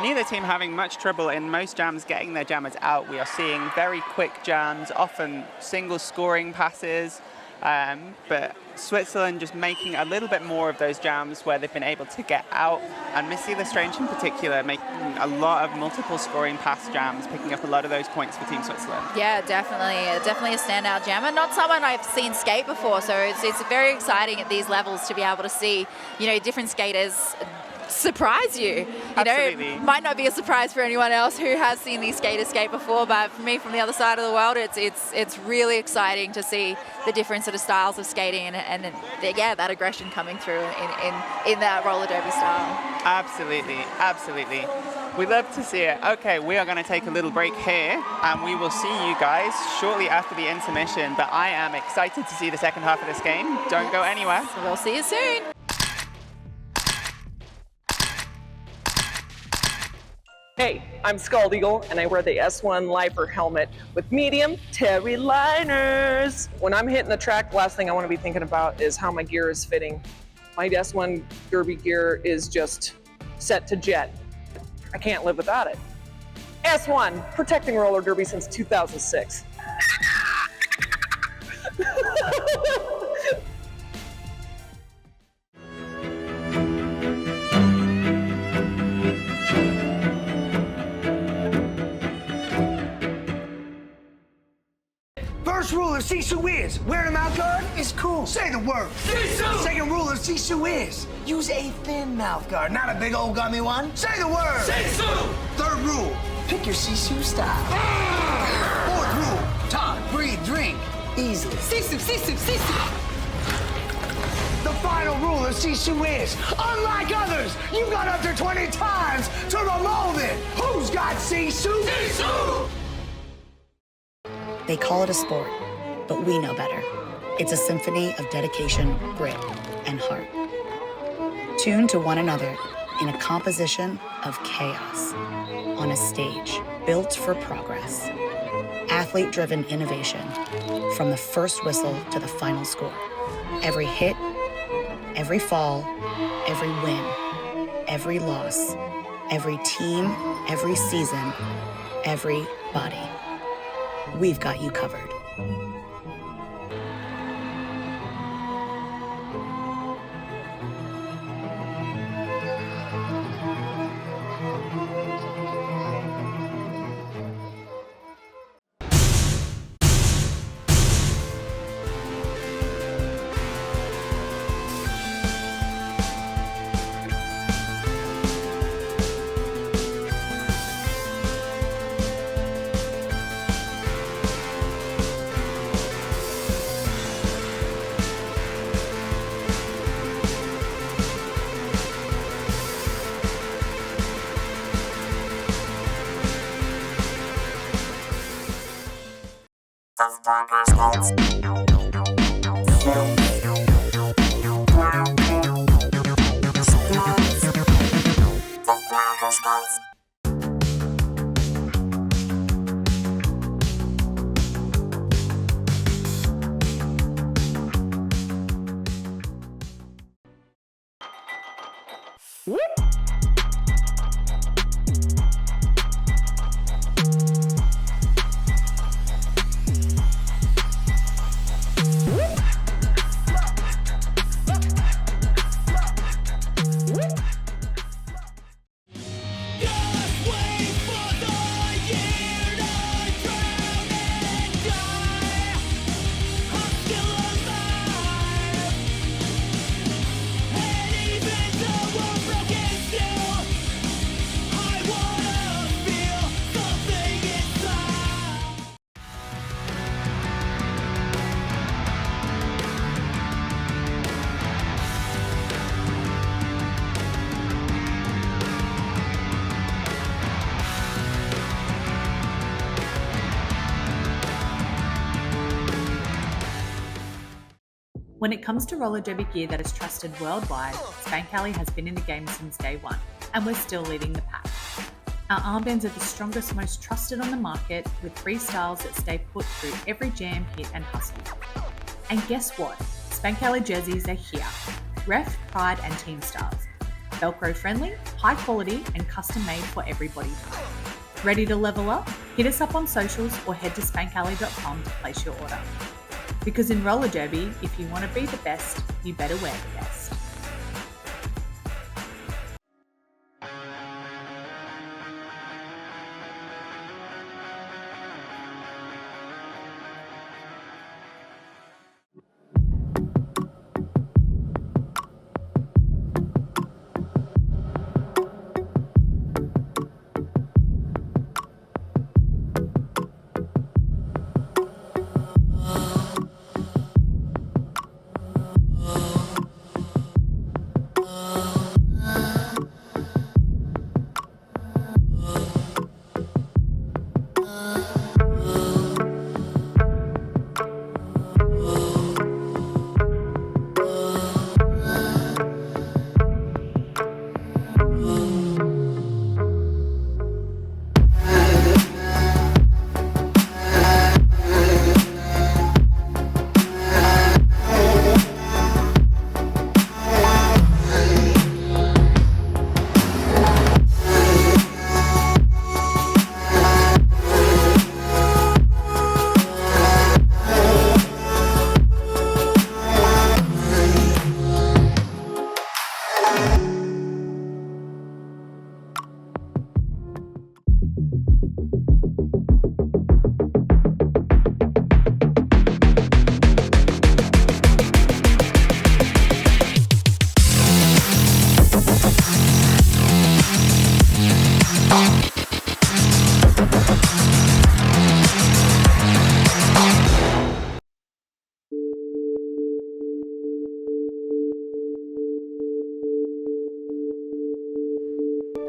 Neither team having much trouble in most jams getting their jammers out. We are seeing very quick jams, often single scoring passes, but Switzerland just making a little bit more of those jams where they've been able to get out, and Missy Lestrange in particular making a lot of multiple scoring pass jams, picking up a lot of those points for Team Switzerland. Yeah, definitely a standout jammer. Not someone I've seen skate before, so it's very exciting at these levels to be able to see, different skaters surprise you. Absolutely. Might not be a surprise for anyone else who has seen these skaters skate before, but for me, from the other side of the world, it's really exciting to see the different sort of styles of skating and that aggression coming through in that roller derby style. Absolutely. We love to see it. Okay, we are going to take a little break here, and we will see you guys shortly after the intermission, but I am excited to see the second half of this game. Don't go anywhere. So we'll see you soon. Hey, I'm Scald Eagle, and I wear the S1 Lifer helmet with medium Terry liners. When I'm hitting the track, the last thing I want to be thinking about is how my gear is fitting. My S1 derby gear is just set to jet. I can't live without it. S1, protecting roller derby since 2006. First rule of Sisu is, wearing a mouth guard is cool. Say the word. Sisu! Second rule of Sisu is, use a thin mouth guard, not a big old gummy one. Say the word. Sisu! Third rule, pick your Sisu style. Fourth rule, talk, breathe, drink, easily. Sisu, Sisu, Sisu! The final rule of Sisu is, unlike others, you got up to 20 times to reload it. Who's got Sisu? Sisu! They call it a sport, but we know better. It's a symphony of dedication, grit, and heart. Tuned to one another in a composition of chaos on a stage built for progress. Athlete-driven innovation from the first whistle to the final score. Every hit, every fall, every win, every loss, every team, every season, every body. We've got you covered. When it comes to roller derby gear that is trusted worldwide, Spank Alley has been in the game since day one, and we're still leading the pack. Our armbands are the strongest, most trusted on the market, with 3 styles that stay put through every jam, hit and hustle. And guess what? Spank Alley jerseys are here. Ref, Pride and Team styles. Velcro friendly, high quality and custom made for every body type. Ready to level up? Hit us up on socials or head to spankalley.com to place your order. Because in roller derby, if you want to be the best, you better wear the best.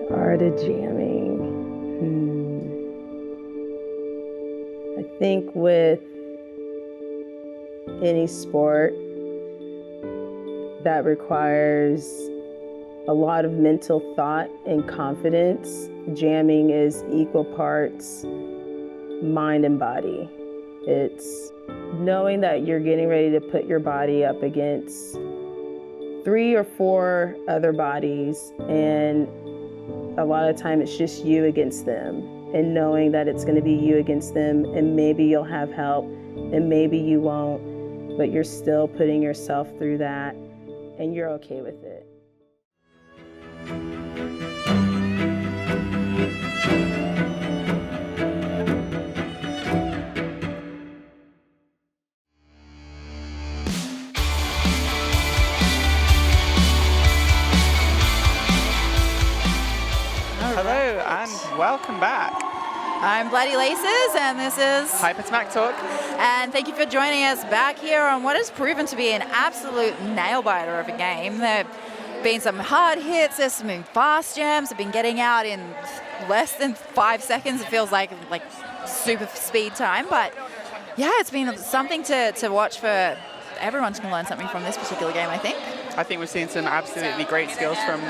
Art of jamming. I think with any sport that requires a lot of mental thought and confidence, jamming is equal parts mind and body. It's knowing that you're getting ready to put your body up against 3 or 4 other bodies, and a lot of time it's just you against them, and knowing that it's going to be you against them, and maybe you'll have help and maybe you won't, but you're still putting yourself through that and you're okay with it. Hello and welcome back. I'm Bloody Laces, and this is Hyper Smack Talk. And thank you for joining us back here on what has proven to be an absolute nail-biter of a game. There have been some hard hits, there's some fast jams, have been getting out in less than 5 seconds. It feels like super speed time, but yeah, it's been something to watch for everyone to learn something from this particular game, I think. I think we've seen some absolutely great skills from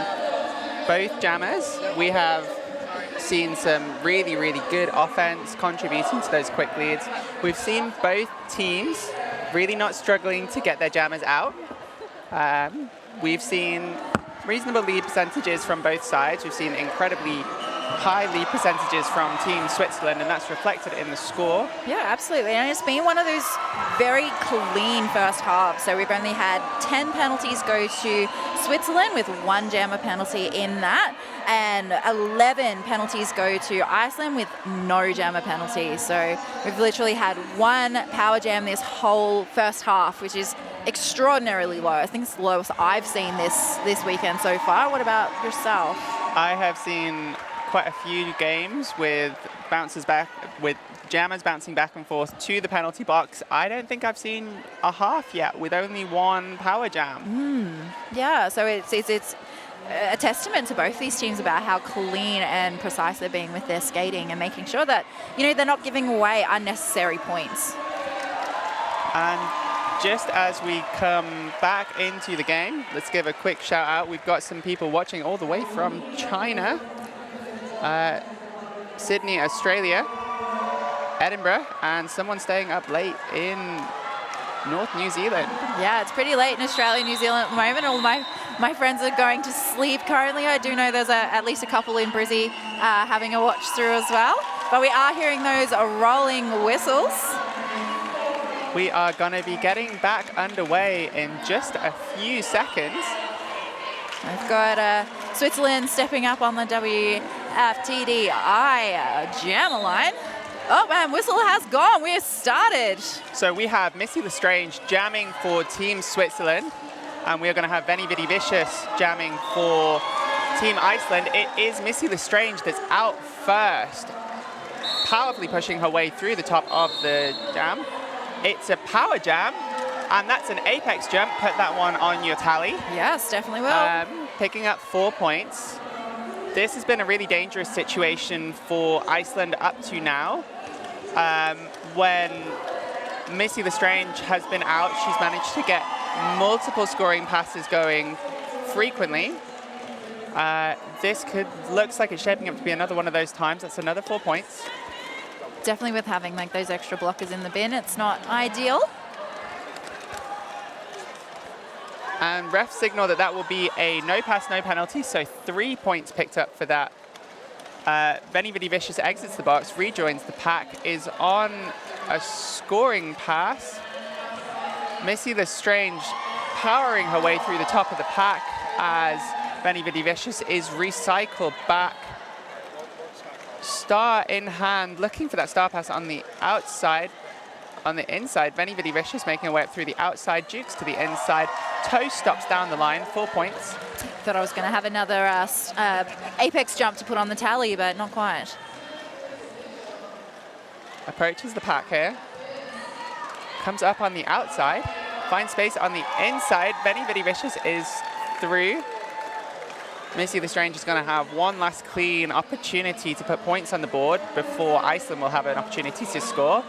both jammers. We have seen some really, really good offense contributing to those quick leads. We've seen both teams really not struggling to get their jammers out. We've seen reasonable lead percentages from both sides. We've seen incredibly high lead percentages from Team Switzerland, and that's reflected in the score. Yeah, absolutely. And it's been one of those very clean first halves. So we've only had 10 penalties go to Switzerland with 1 jammer penalty in that, and 11 penalties go to Iceland with no jammer penalty. So we've literally had 1 power jam this whole first half, which is extraordinarily low. I think it's the lowest I've seen this weekend so far. What about yourself? I have seen quite a few games with jammers bouncing back and forth to the penalty box. I don't think I've seen a half yet with only 1 power jam. Yeah, so it's a testament to both these teams about how clean and precise they're being with their skating and making sure that, they're not giving away unnecessary points. And just as we come back into the game, let's give a quick shout out. We've got some people watching all the way from China, Sydney, Australia, Edinburgh, and someone staying up late in North New Zealand. Yeah, it's pretty late in Australia, New Zealand at the moment. All my friends are going to sleep currently. I do know there's at least a couple in Brizzy having a watch through as well. But we are hearing those rolling whistles. We are going to be getting back underway in just a few seconds. We've got Switzerland stepping up on the WFTDI jammer line. Oh, and whistle has gone. We have started. So we have Missy Lestrange jamming for Team Switzerland, and we are going to have Veni Vidi Vicious jamming for Team Iceland. It is Missy Lestrange that's out first, powerfully pushing her way through the top of the jam. It's a power jam, and that's an apex jump. Put that one on your tally. Yes, definitely will. Picking up 4 points. This has been a really dangerous situation for Iceland up to now. When Missy Lestrange has been out, she's managed to get multiple scoring passes going frequently. This looks like it's shaping up to be another one of those times. That's another 4 points. Definitely with having like those extra blockers in the bin, it's not ideal. And ref signal that will be a no pass, no penalty, so 3 points picked up for that. Veni Vidi Vicious exits the box, rejoins the pack, is on a scoring pass. Missy Lestrange powering her way through the top of the pack as Veni Vidi Vicious is recycled back. Star in hand, looking for that star pass on the outside. On the inside, Veni Vidi Vicious making her way up through the outside, Jukes to the inside. Toe stops down the line, 4 points. Thought I was going to have another apex jump to put on the tally, but not quite. Approaches the pack here. Comes up on the outside, finds space on the inside. Veni Vidi Vicious is through. Missy Lestrange is going to have one last clean opportunity to put points on the board before Iceland will have an opportunity to score.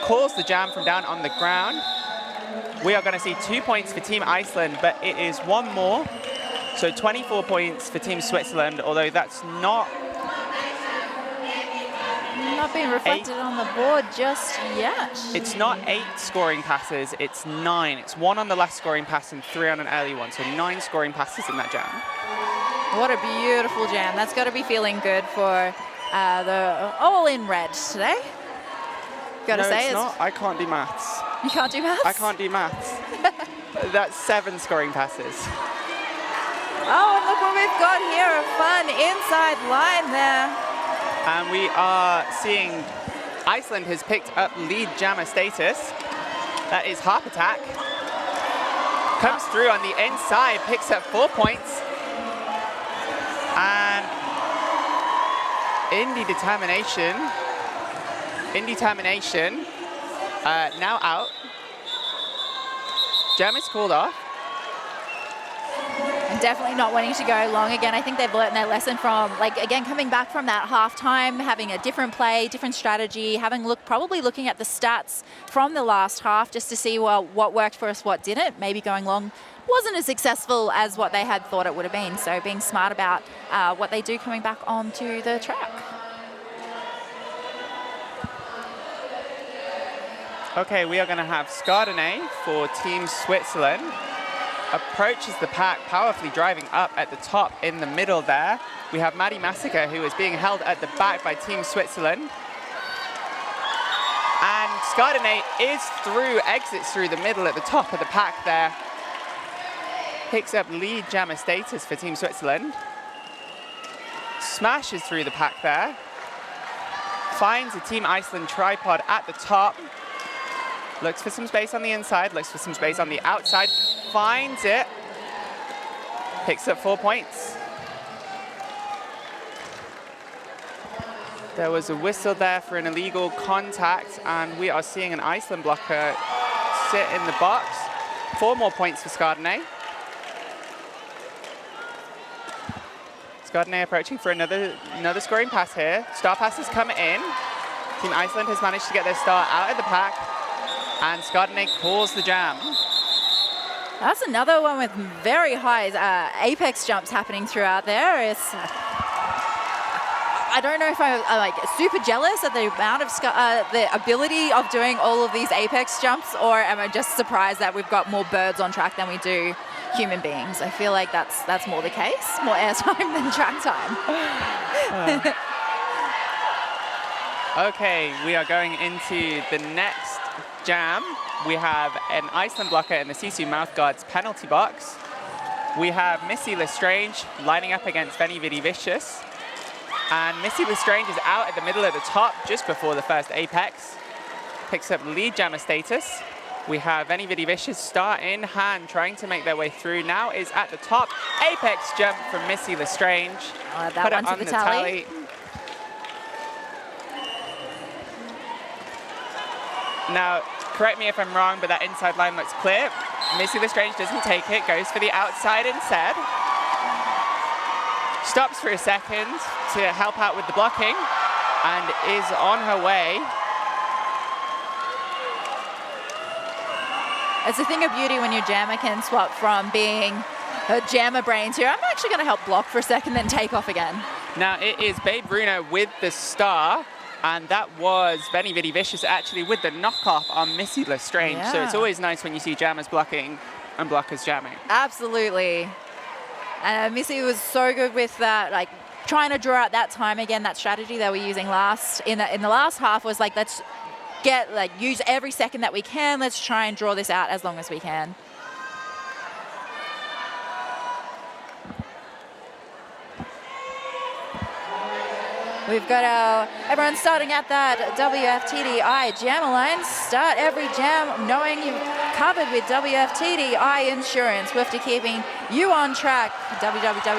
Calls the jam from down on the ground. We are going to see 2 points for Team Iceland, but it is one more. So 24 points for Team Switzerland, although that's not being reflected on the board just yet. It's not 8 scoring passes, it's 9. It's 1 on the last scoring pass and 3 on an early one, so 9 scoring passes in that jam. What a beautiful jam. That's got to be feeling good for the all in red today. Gotta no, say it's not. I can't do maths. You can't do maths? I can't do maths. That's 7 scoring passes. Oh, and look what we've got here, a fun inside line there. And we are seeing Iceland has picked up lead jammer status. That is Harp Attack. Comes through on the inside, picks up 4 points. And Indetermination now out. Jam is called off. And definitely not wanting to go long again. I think they've learned their lesson from, again, coming back from that halftime, having a different play, different strategy, probably looking at the stats from the last half just to see, well, what worked for us, what didn't. Maybe going long wasn't as successful as what they had thought it would have been. So being smart about what they do coming back onto the track. Okay, we are going to have Skardene for Team Switzerland. Approaches the pack, powerfully driving up at the top in the middle there. We have Maddie Massacre, who is being held at the back by Team Switzerland. And Skardene is through, exits through the middle at the top of the pack there. Picks up lead jammer status for Team Switzerland. Smashes through the pack there. Finds a Team Iceland tripod at the top. Looks for some space on the inside, looks for some space on the outside. Finds it. Picks up 4 points. There was a whistle there for an illegal contact, and we are seeing an Iceland blocker sit in the box. 4 more points for Skardene. Skardene approaching for another scoring pass here. Star pass has come in. Team Iceland has managed to get their star out of the pack. And Skardene calls the jam. That's another one with very high apex jumps happening throughout there. I don't know if I'm like super jealous at the amount of the ability of doing all of these apex jumps, or am I just surprised that we've got more birds on track than we do human beings? I feel like that's more the case, more airtime than track time. Okay, we are going into the next jam. We have an Iceland blocker in the Sisu Mouthguard's penalty box. We have Missy Lestrange lining up against Veni Vidi Vicious. And Missy Lestrange is out at the middle at the top just before the first apex. Picks up lead jammer status. We have Veni Vidi Vicious start in hand, trying to make their way through. Now is at the top. Apex jump from Missy Lestrange. That Put one it to on the the tally. Now, correct me if I'm wrong, but that inside line looks clear. Missy Lestrange doesn't take it, goes for the outside instead. Stops for a second to help out with the blocking and is on her way. It's a thing of beauty when your jammer can swap from being a jammer brain to, I'm actually going to help block for a second, then take off again. Now it is Babe Bruno with the star, and that was Veni Vidi Vicious actually with the knockoff on Missy Lestrange. So it's always nice when you see jammers blocking and blockers jamming. Absolutely. And Missy was so good with that, like trying to draw out that time again. That strategy that we're using in the last half was like, let's use every second that we can. Let's try and draw this out as long as we can. We've got everyone starting at that WFTDI jammer line. Start every jam knowing you've covered with WFTDI insurance. We're keeping you on track. www.wftdi.com.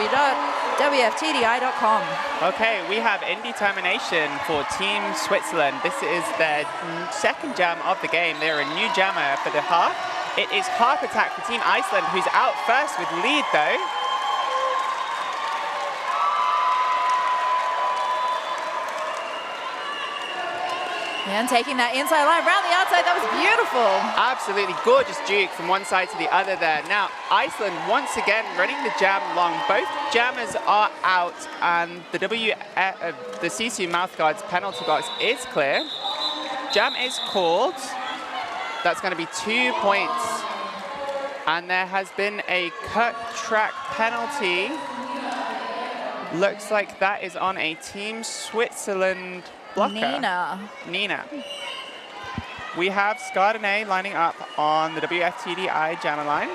Okay, we have Indetermination for Team Switzerland. This is their second jam of the game. They're a new jammer for the half. It is Heart Attack for Team Iceland, who's out first with lead though. And taking that inside line around the outside, that was beautiful. Absolutely gorgeous juke from one side to the other there. Now, Iceland once again running the jam long. Both jammers are out, and the Sisu Mouthguard's penalty box is clear. Jam is called. That's going to be 2 points. And there has been a cut track penalty. Looks like that is on a Team Switzerland blocker. Nina. We have Skardene lining up on the WFTDI jammer line.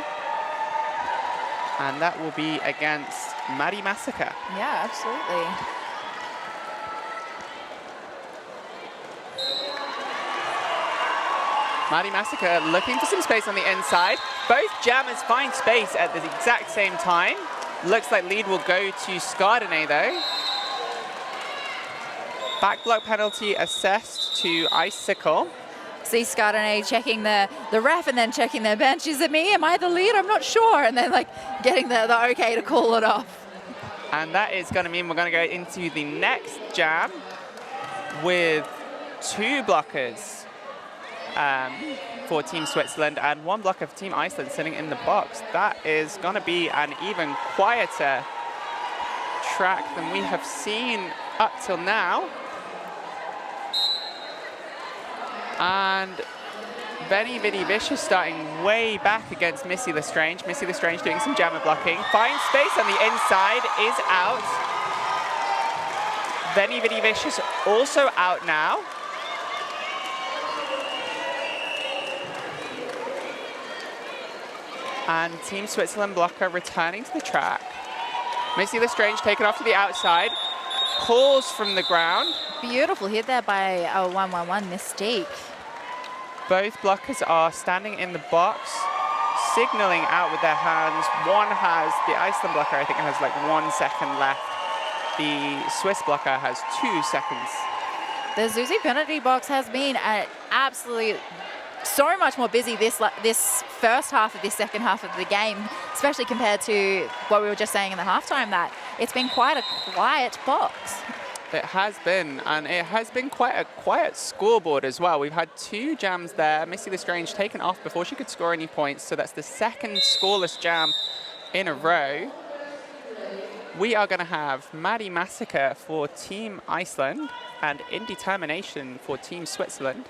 And that will be against Maddie Massacre. Yeah, absolutely. Maddie Massacre looking for some space on the inside. Both jammers find space at the exact same time. Looks like lead will go to Skardene though. Back block penalty assessed to Icicle. See Skardene checking the ref and then checking their bench. Is it me? Am I the lead? I'm not sure. And then like getting the okay to call it off. And that is going to mean we're going to go into the next jam with 2 blockers for Team Switzerland and 1 blocker for Team Iceland sitting in the box. That is going to be an even quieter track than we have seen up till now. And Veni Vidi Vicious starting way back against Missy Lestrange. Missy Lestrange doing some jammer blocking. Finds space on the inside, is out. Veni Vidi Vicious also out now. And Team Switzerland blocker returning to the track. Missy Lestrange taken off to the outside. Calls from the ground. Beautiful hit there by a 1-1-1 Mystique. Both blockers are standing in the box, signaling out with their hands. One has, the Iceland blocker, I think it has like 1 second left. The Swiss blocker has 2 seconds. The Zuzi penalty box has been absolutely so much more busy this first half of this second half of the game, especially compared to what we were just saying in the halftime, that it's been quite a quiet box. It has been, and it has been quite a quiet scoreboard as well. We've had 2 jams there. Missy Lestrange taken off before she could score any points, so that's the second scoreless jam in a row. We are going to have Maddie Massacre for Team Iceland and Indetermination for Team Switzerland.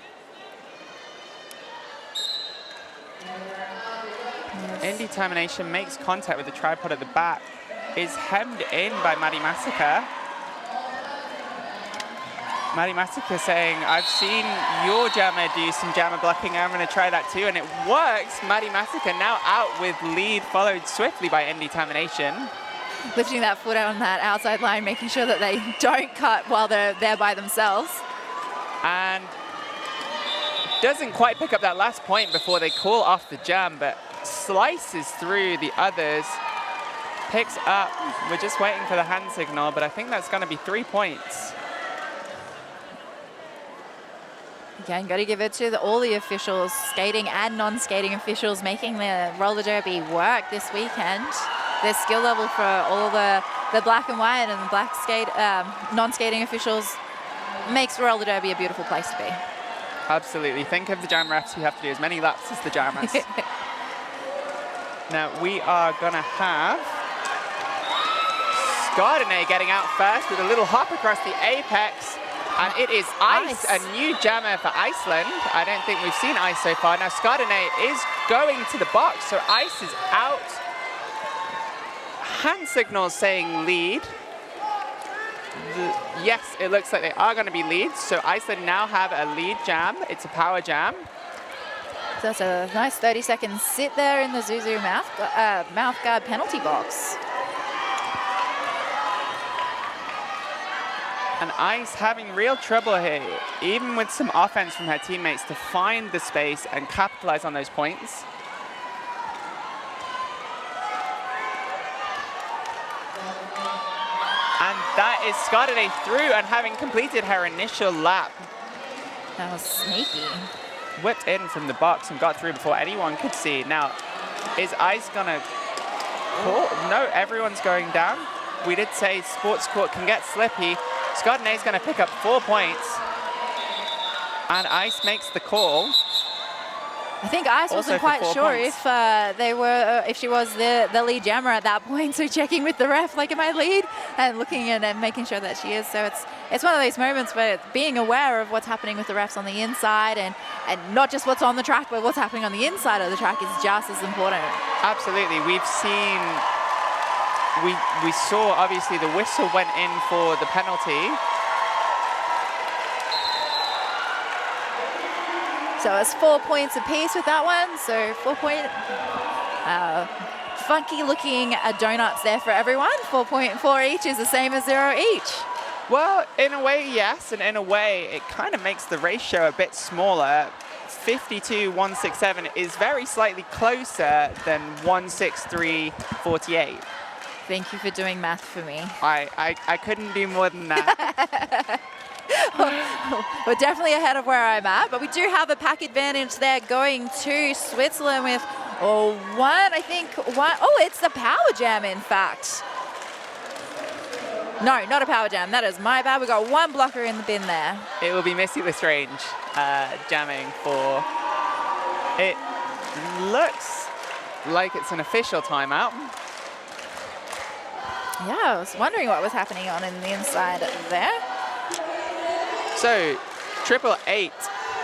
Indetermination makes contact with the tripod at the back, is hemmed in by Maddie Massacre. Maddie Massacre saying, I've seen your jammer do some jammer blocking, I'm going to try that too, and it works. Maddie Massacre now out with lead, followed swiftly by Indetermination. Lifting that foot out on that outside line, making sure that they don't cut while they're there by themselves. And doesn't quite pick up that last point before they call off the jam, but slices through the others, picks up. We're just waiting for the hand signal, but I think that's going to be 3 points. Again, got to give it to all the officials, skating and non-skating officials, making the roller derby work this weekend. Their skill level for all the black and white and the black skate non-skating officials makes roller derby a beautiful place to be. Absolutely. Think of the jam refs who have to do as many laps as the jammers. Now we are going to have Skardene getting out first with a little hop across the apex. And it is Ice, a new jammer for Iceland. I don't think we've seen Ice so far. Now Skardene is going to the box, so Ice is out. Hand signals saying lead. Yes, it looks like they are going to be leads. So Iceland now have a lead jam. It's a power jam. So that's a nice 30-second sit there in the Zuzu mouth guard penalty box. And Ice having real trouble here, even with some offense from her teammates, to find the space and capitalize on those points. And that is Skardene through and having completed her initial lap. That was sneaky. Whipped in from the box and got through before anyone could see. Now, is Ice gonna call? No, everyone's going down. We did say sports court can get slippy. Skardene is going to pick up 4 points. And Ice makes the call. I think Ice wasn't quite sure if if she was the lead jammer at that point. So checking with the ref, like, am I lead? And looking and making sure that she is. So it's one of those moments where being aware of what's happening with the refs on the inside and not just what's on the track, but what's happening on the inside of the track is just as important. Absolutely. We've seen, we saw obviously the whistle went in for the penalty. So it's 4 points apiece with that one. So 4 point, funky looking donuts there for everyone. 4.4 each is the same as 0 each. Well, in a way, yes, and in a way, it kind of makes the ratio a bit smaller. 52-167 is very slightly closer than 163-48. Thank you for doing math for me. I couldn't do more than that. We're definitely ahead of where I'm at, but we do have a pack advantage there going to Switzerland with it's the power jam, in fact. No, not a power jam. That is my bad. We got one blocker in the bin there. It will be Missy Lestrange jamming for. It looks like it's an official timeout. Yeah, I was wondering what was happening on in the inside there. So, 888,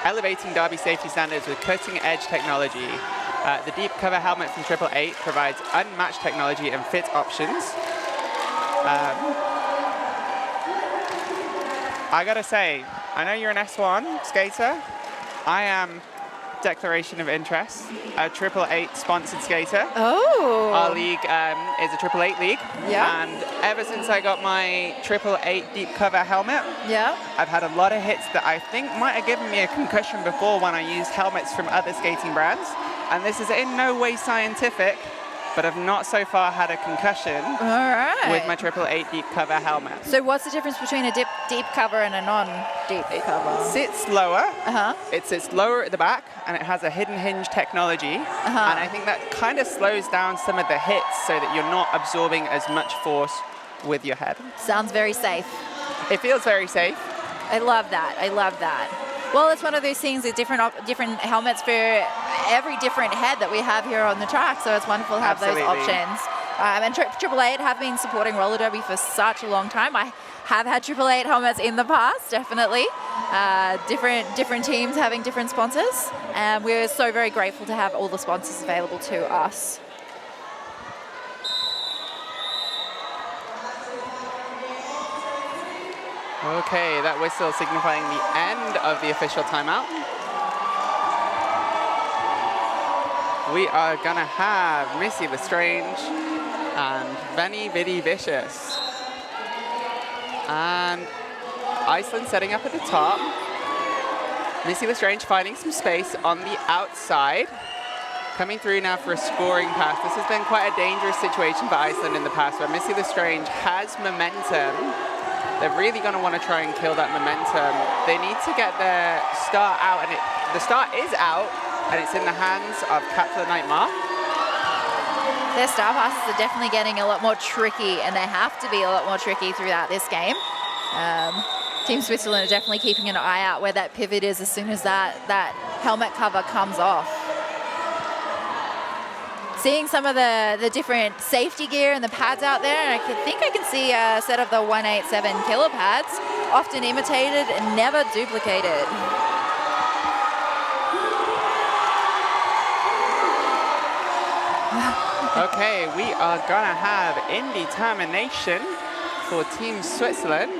elevating derby safety standards with cutting-edge technology. The deep cover helmet from 888 provides unmatched technology and fit options. I gotta say, I know you're an S1 skater. I am declaration of interest, a 888 sponsored skater. Oh. Our league is a 888 league. Yeah. And ever since I got my 888 deep cover helmet, yeah, I've had a lot of hits that I think might have given me a concussion before when I used helmets from other skating brands. And this is in no way scientific, but I've not so far had a concussion with my 888 deep cover helmet. So what's the difference between a deep cover and a non-deep cover? It sits lower. It sits lower at the back, and it has a hidden hinge technology. And I think that kind of slows down some of the hits so that you're not absorbing as much force with your head. Sounds very safe. It feels very safe. I love that. I love that. Well, it's one of those things with different helmets for every different head that we have here on the track, so it's wonderful to have those options. And Triple Eight have been supporting roller derby for such a long time. I have had Triple Eight helmets in the past, definitely. Different teams having different sponsors, and we're so very grateful to have all the sponsors available to us. Okay, that whistle signifying the end of the official timeout. We are gonna have Missy Lestrange and Veni Vidi Vicious. And Iceland setting up at the top. Missy Lestrange finding some space on the outside. Coming through now for a scoring pass. This has been quite a dangerous situation for Iceland in the past, where Missy Lestrange has momentum. They're really going to want to try and kill that momentum. They need to get their start out, and the start is out, and it's in the hands of Captain Nightmare. Their star passes are definitely getting a lot more tricky, and they have to be a lot more tricky throughout this game. Team Switzerland are definitely keeping an eye out where that pivot is as soon as that helmet cover comes off. Seeing some of the different safety gear and the pads out there, and I think I can see a set of the 187 killer pads, often imitated and never duplicated. Okay, we are gonna have Indetermination for Team Switzerland.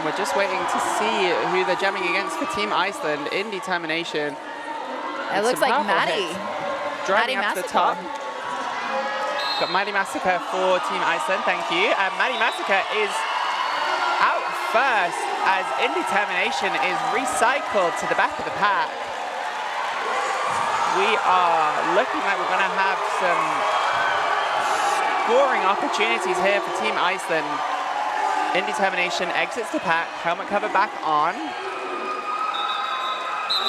We're just waiting to see who they're jamming against for Team Iceland. Indetermination. It looks like Maddie. Driving up to the top. Got Maddie Massacre for Team Iceland, thank you. And Maddie Massacre is out first as Indetermination is recycled to the back of the pack. We are looking like we're going to have some scoring opportunities here for Team Iceland. Indetermination exits the pack, helmet cover back on.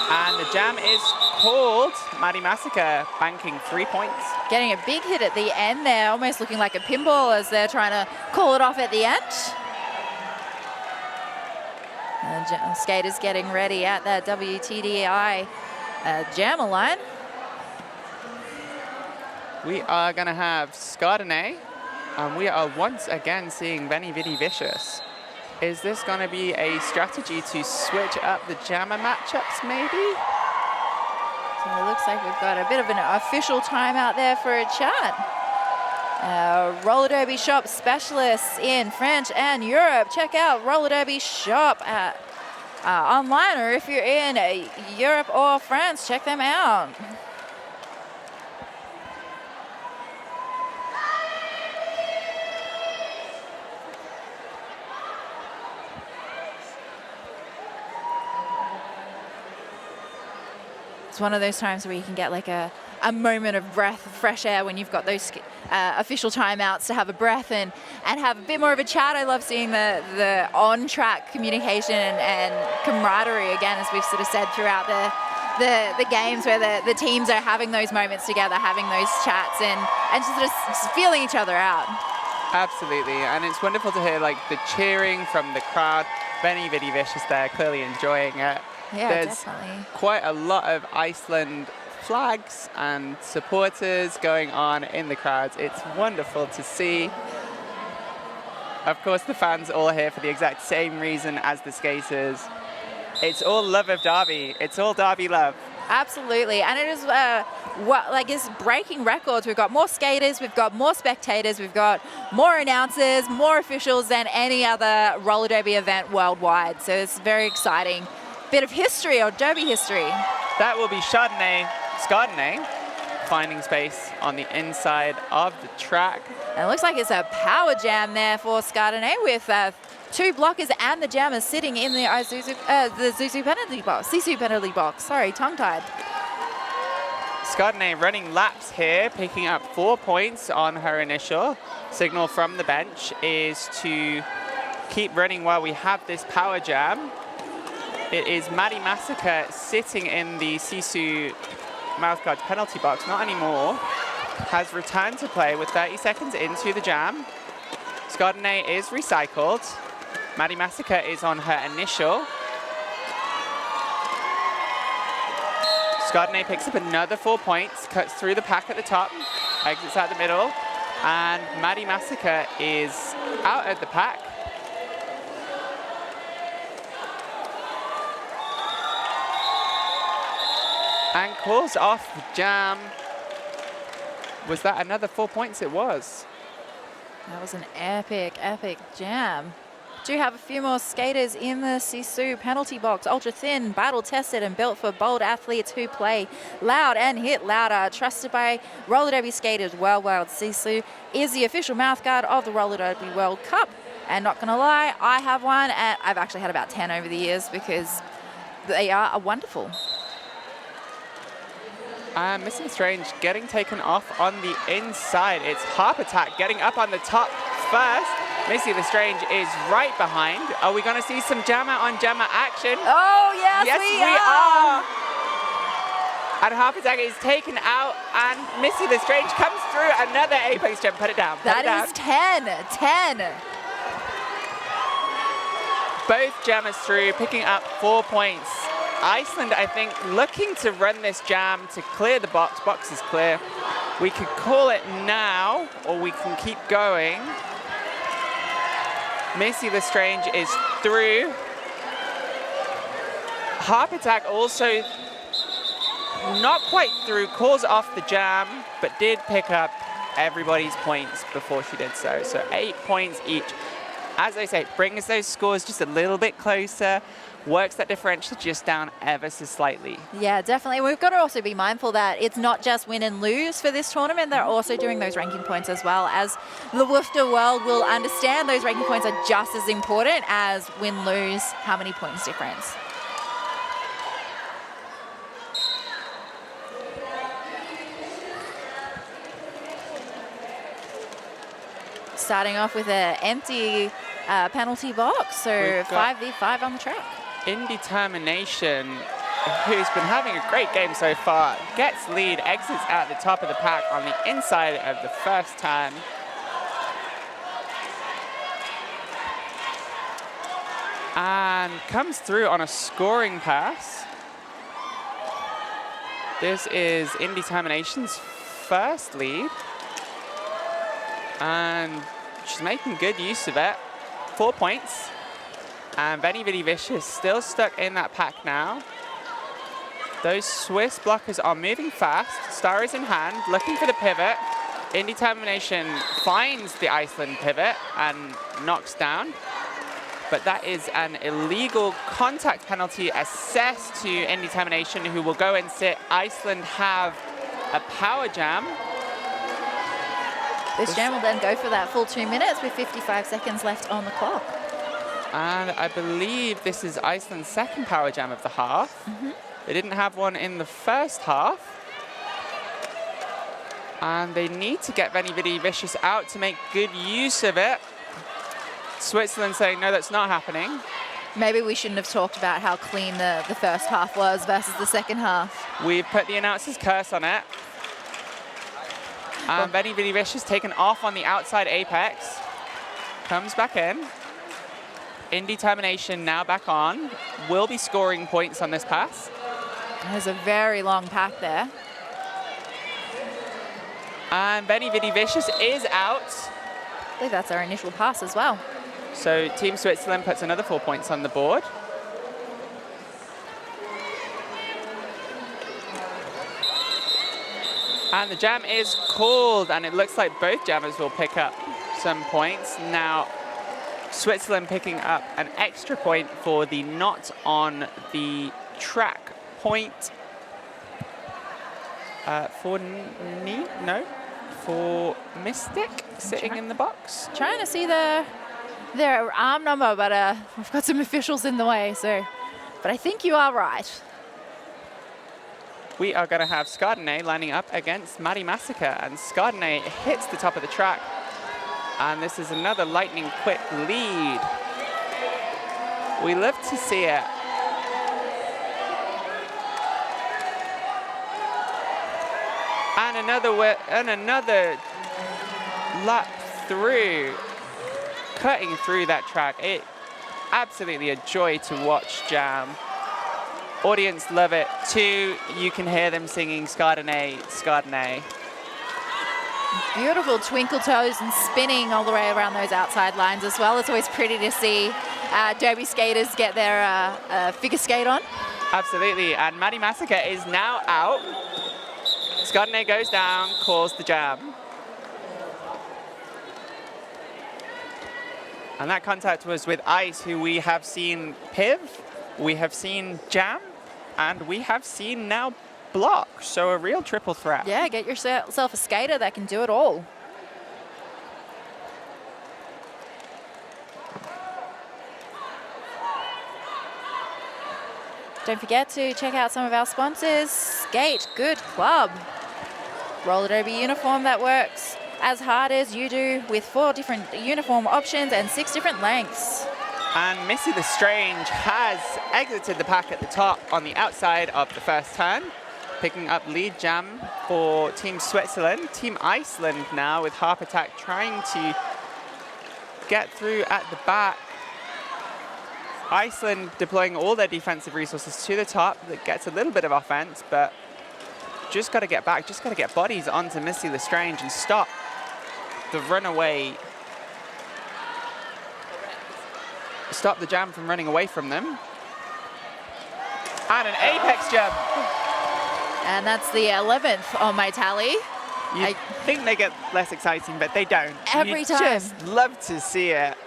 And the jam is called. Maddie Massacre banking 3 points. Getting a big hit at the end there, almost looking like a pinball as they're trying to call it off at the end. And skaters getting ready at that WTDI jammer line. We are going to have Scardinay, and we are once again seeing Veni Vidi Vicious. Is this going to be a strategy to switch up the jammer matchups, maybe? So it looks like we've got a bit of an official time out there for a chat. Roller Derby Shop specialists in French and Europe. Check out Roller Derby Shop at online, or if you're in Europe or France, check them out. It's one of those times where you can get like a moment of breath, fresh air when you've got those official timeouts to have a breath and have a bit more of a chat. I love seeing the on-track communication and camaraderie, again, as we've sort of said throughout the games, where the teams are having those moments together, having those chats and just sort of feeling each other out. Absolutely, and it's wonderful to hear like the cheering from the crowd. Veni Vidi Vicious there, clearly enjoying it. Yeah, There's definitely quite a lot of Iceland flags and supporters going on in the crowds. It's wonderful to see. Of course, the fans are all here for the exact same reason as the skaters. It's all love of Derby. It's all Derby love. Absolutely, and it is it's breaking records. We've got more skaters, we've got more spectators, we've got more announcers, more officials than any other roller derby event worldwide. So it's very exciting. Bit of history, or derby history. That will be Scardinay finding space on the inside of the track. And it looks like it's a power jam there for Scardinay with two blockers and the jammers sitting in the Sisu penalty box. Sorry, tongue-tied. Scardinay running laps here, picking up 4 points on her initial. Signal from the bench is to keep running while we have this power jam. It is Maddie Massacre sitting in the Sisu mouthguard penalty box, not anymore. Has returned to play with 30 seconds into the jam. Skardene is recycled. Maddie Massacre is on her initial. Skardene picks up another 4 points, cuts through the pack at the top, exits out the middle, and Maddie Massacre is out at the pack. And calls off the jam. Was that another 4 points? It was. That was an epic, epic jam. Do have a few more skaters in the Sisu penalty box. Ultra thin, battle tested and built for bold athletes who play loud and hit louder. Trusted by roller derby skaters worldwide. Sisu is the official mouthguard of the Roller Derby World Cup. And not gonna lie, I have one, and I've actually had about 10 over the years because they are wonderful. Missing Strange getting taken off on the inside. It's Harp Attack getting up on the top first. Missy the Strange is right behind. Are we going to see some jammer on jammer action? Oh, yes, we are. And Harp Attack is taken out, and Missy the Strange comes through. Another apex jump. Put it down. That is 10. Both jammers through, picking up 4 points. Iceland, I think, looking to run this jam to clear the box. Box is clear. We could call it now, or we can keep going. Missy the Strange is through. Harp Attack also not quite through, calls off the jam, but did pick up everybody's points before she did so. So 8 points each. As I say, brings those scores just a little bit closer, works that differential just down ever so slightly. Yeah, definitely. We've got to also be mindful that it's not just win and lose for this tournament. They're also doing those ranking points as well. As the Woofter world will understand, those ranking points are just as important as win-lose, how many points difference. Starting off with an empty penalty box, so 5v5 on the track. Indetermination, who's been having a great game so far, gets lead, exits at the top of the pack on the inside of the first time. And comes through on a scoring pass. This is Indetermination's first lead. And she's making good use of it. 4 points. And Benny Viddy Vicious still stuck in that pack now. Those Swiss blockers are moving fast. Star is in hand, looking for the pivot. Indetermination finds the Iceland pivot and knocks down. But that is an illegal contact penalty assessed to Indetermination, who will go and sit. Iceland have a power jam. This jam will then go for that full 2 minutes with 55 seconds left on the clock. And I believe this is Iceland's second power jam of the half. They didn't have one in the first half. And they need to get Benny Viddy Vicious out to make good use of it. Switzerland saying, no, that's not happening. Maybe we shouldn't have talked about how clean the first half was versus the second half. We've put the announcer's curse on it. And Benny Viddy Vicious taken off on the outside apex. Comes back in. Indetermination now back on. Will be scoring points on this pass. There's a very long pack there. And Benny Viddy Vicious is out. I believe that's our initial pass as well. So Team Switzerland puts another 4 points on the board. And the jam is called, and it looks like both jammers will pick up some points. Now, Switzerland picking up an extra point for the not on the track point. For Mystic sitting in the box. Trying to see their arm number, but we've got some officials in the way, so. But I think you are right. We are going to have Skardene lining up against Maddie Massacre, and Skardene hits the top of the track. And this is another lightning quick lead. We love to see it. And another lap through. cutting through that track. It absolutely a joy to watch jam. Audience love it too. You can hear them singing Skardene, Skardene. Beautiful twinkle toes and spinning all the way around those outside lines as well. It's always pretty to see derby skaters get their figure skate on. Absolutely, and Maddie Massacre is now out. Skardene goes down, calls the jam. And that contact was with Ice, who we have seen Piv, we have seen Jam, and we have seen now Block. So a real triple threat. Yeah, get yourself a skater that can do it all. Don't forget to check out some of our sponsors. Skate Good Club. Roller derby uniform that works as hard as you do with 4 different uniform options and 6 different lengths. And Missy the Strange has exited the pack at the top on the outside of the first turn, picking up lead jam for Team Switzerland. Team Iceland now with Harp Attack trying to get through at the back. Iceland deploying all their defensive resources to the top. That gets a little bit of offense, but just got to get back, just got to get bodies onto Missy the Strange and stop the runaway. Stop the jam from running away from them. And an apex jump. And that's the 11th on my tally. You think they get less exciting, but they don't. Every time. Just love to see it.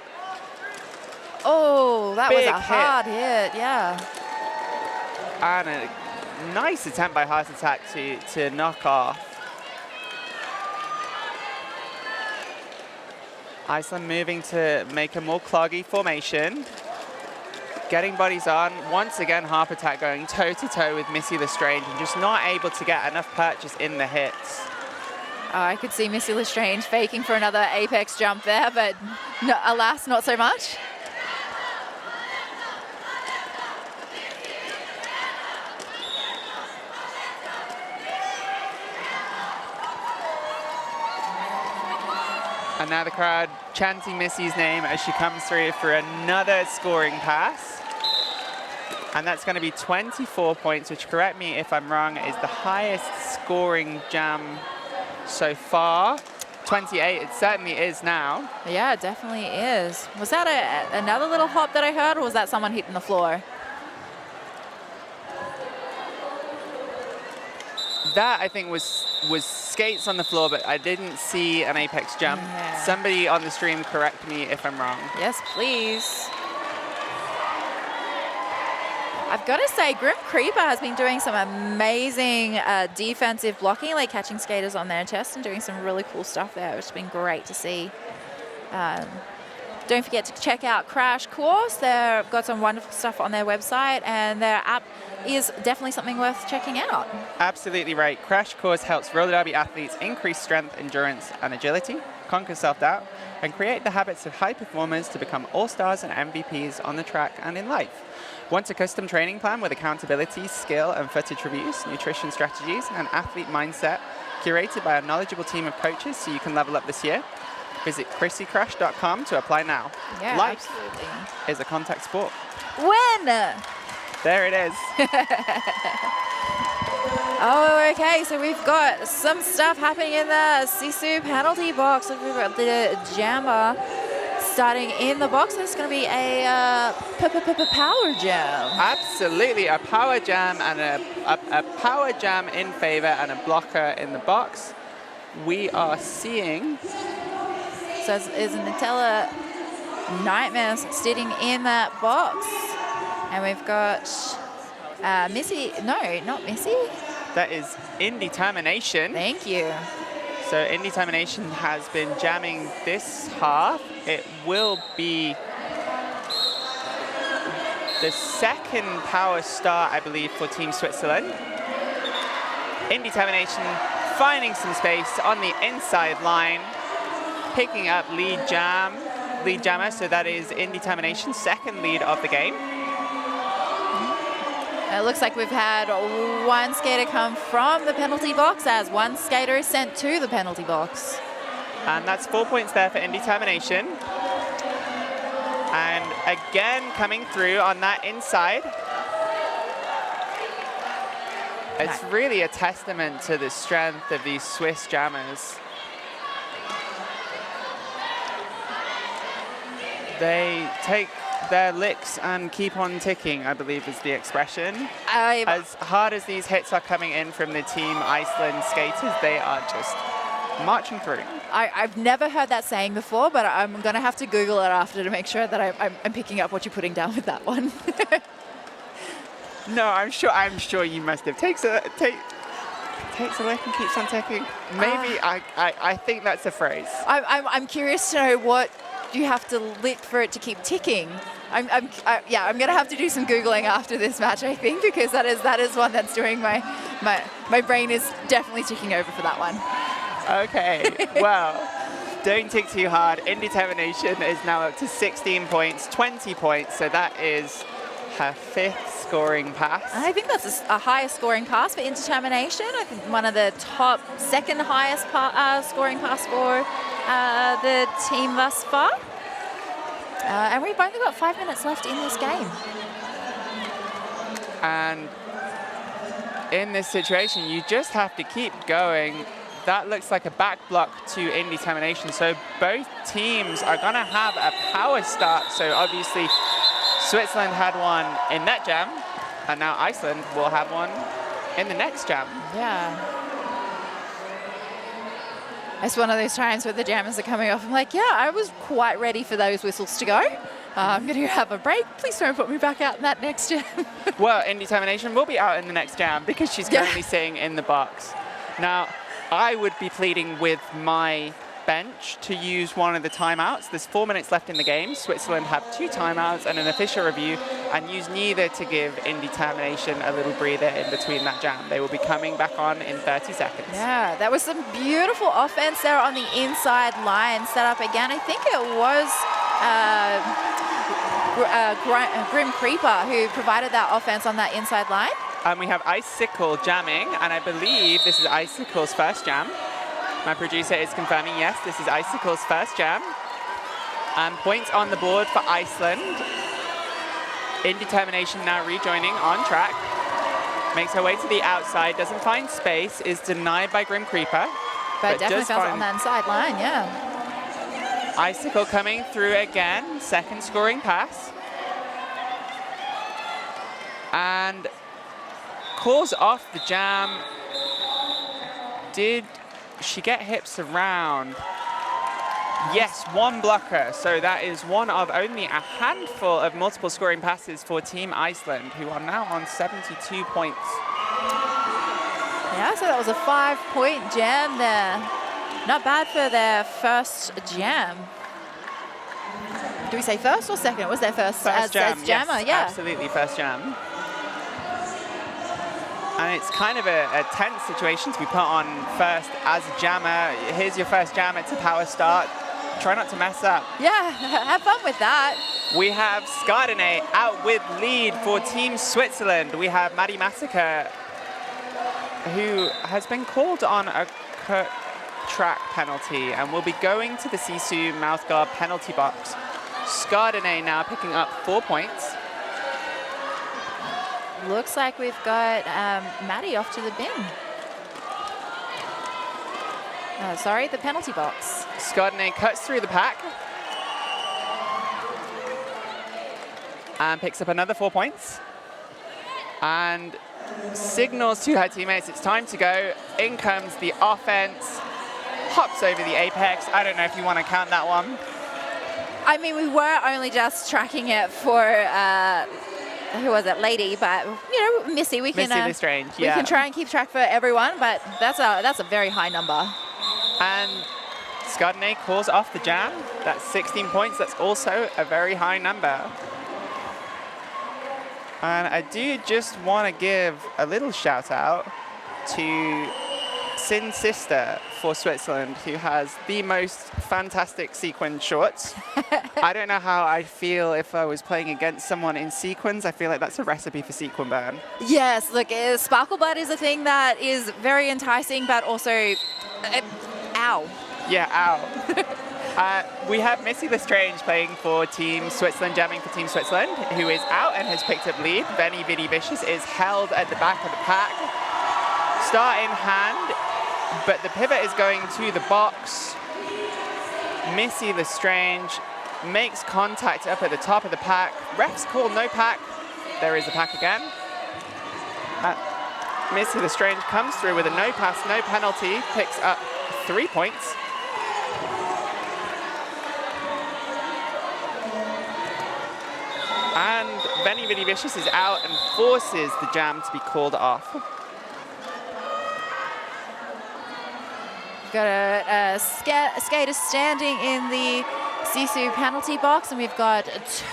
Oh, that was Big a hard hit, yeah. And a nice attempt by Heart Attack to knock off. Iceland moving to make a more cloggy formation. Getting bodies on. Once again, Harp Attack going toe-to-toe with Missy the Strange and just not able to get enough purchase in the hits. Oh, I could see Missy Lestrange faking for another apex jump there, but no, alas, not so much. And now the crowd chanting Missy's name as she comes through for another scoring pass. And that's going to be 24 points, which, correct me if I'm wrong, is the highest scoring jam so far. 28, it certainly is now. Yeah, it definitely is. Was that another little hop that I heard, or was that someone hitting the floor? That, I think, was skates on the floor, but I didn't see an apex jump. Yeah. Somebody on the stream correct me if I'm wrong. Yes, please. I've got to say, Grim Creeper has been doing some amazing defensive blocking, like catching skaters on their chest and doing some really cool stuff there, which has been great to see. Don't forget to check out Crash Course. They've got some wonderful stuff on their website, and their app is definitely something worth checking out. Absolutely right. Crash Course helps roller derby athletes increase strength, endurance, and agility, conquer self-doubt, and create the habits of high performers to become all-stars and MVPs on the track and in life. Want a custom training plan with accountability, skill, and footage reviews, nutrition strategies, and athlete mindset curated by a knowledgeable team of coaches so you can level up this year? Visit chrissycrash.com to apply now. Yeah, Life absolutely. is a contact sport. When? There it is. Oh, okay, so we've got some stuff happening in the Sisu penalty box. We've got the jammer starting in the box. There's going to be a power jam. Absolutely, a power jam and a power jam in favor and a blocker in the box. We are seeing... So is Nutella Nightmare sitting in that box. And we've got Missy. No, not Missy. That is Indetermination. Thank you. So Indetermination has been jamming this half. It will be the second power start, I believe, for Team Switzerland. Indetermination finding some space on the inside line, picking up lead jammer, so that is Indetermination's second lead of the game. It looks like we've had one skater come from the penalty box as one skater is sent to the penalty box. And that's 4 points there for Indetermination. And again, coming through on that inside. It's really a testament to the strength of these Swiss jammers. They take their licks and keep on ticking, I believe is the expression. As hard as these hits are coming in from the Team Iceland skaters, they are just marching through. I've never heard that saying before, but I'm going to have to Google it after to make sure that I'm picking up what you're putting down with that one. No, I'm sure you must have. Takes a lick and keeps on ticking. Maybe I think that's a phrase. I'm curious to know what you have to lick for it to keep ticking. I'm going to have to do some Googling after this match, I think, because that is one that's doing my brain is definitely ticking over for that one. Okay, well, don't tick too hard. Indetermination is now up to 16 points, 20 points, so that is her 5th scoring pass. I think that's a higher scoring pass for Indetermination. I think one of the top, second highest scoring pass for the team thus far. And we've only got 5 minutes left in this game. And in this situation, you just have to keep going. That looks like a back block to Indetermination. So both teams are going to have a power start. So obviously, Switzerland had one in that jam, and now Iceland will have one in the next jam. Yeah. It's one of those times where the jammers are coming off. I'm like, yeah, I was quite ready for those whistles to go. I'm going to have a break. Please don't put me back out in that next jam. Well, Indetermination will be out in the next jam because she's currently sitting in the box. Now, I would be pleading with my bench to use one of the timeouts. There's 4 minutes left in the game. Switzerland have 2 timeouts and an official review, and use neither to give Indetermination a little breather in between that jam. They will be coming back on in 30 seconds. Yeah, that was some beautiful offense there on the inside line set up again. I think it was Grim Creeper who provided that offense on that inside line. And we have Icicle jamming, and I believe this is Icicle's first jam. My producer is confirming, yes, this is Icicle's first jam. And points on the board for Iceland. Indetermination now rejoining on track. Makes her way to the outside, doesn't find space, is denied by Grim Creeper. But definitely found it on that inside line, yeah. Icicle coming through again, second scoring pass. And calls off the jam. Did she get hips around? Yes, one blocker. So that is one of only a handful of multiple scoring passes for Team Iceland, who are now on 72 points. Yeah, so that was a 5-point jam there. Not bad for their first jam. Do we say first or second? It was their first as jammer, yes, yeah. Absolutely, first jam. And it's kind of a tense situation to be put on first as a jammer. Here's your first jam, it's a power start. Try not to mess up. Yeah, have fun with that. We have Skardene out with lead for Team Switzerland. We have Maddie Massacre, who has been called on a track penalty and will be going to the Sisu mouthguard penalty box. Skardene now picking up 4 points. Looks like we've got Maddie off to the bin. Sorry, the penalty box. Skardene cuts through the pack and picks up another 4 points and signals to her teammates it's time to go. In comes the offense, hops over the apex. I don't know if you want to count that one. I mean, we were only just tracking it for who was it, Lady, but you know, Missy, we can Lestrange, we can try and keep track for everyone, but that's a very high number. And Skardene calls off the jam. That's 16 points. That's also a very high number. And I do just want to give a little shout out to Sin's sister for Switzerland, who has the most fantastic sequin shorts. I don't know how I'd feel if I was playing against someone in sequins. I feel like that's a recipe for sequin burn. Yes, look, sparkle blood is a thing that is very enticing, but also, ow. Yeah, ow. We have Missy Lestrange playing for Team Switzerland, jamming for Team Switzerland, who is out and has picked up lead. Benny Viddy Vicious is held at the back of the pack. Start in hand, but the pivot is going to the box. Missy Lestrange makes contact up at the top of the pack. Refs call no pack. There is a pack again. Missy Lestrange comes through with a no pass, no penalty, picks up 3 points. And Benny Viddy Vicious is out and forces the jam to be called off. Got a skater standing in the Sisu penalty box, and we've got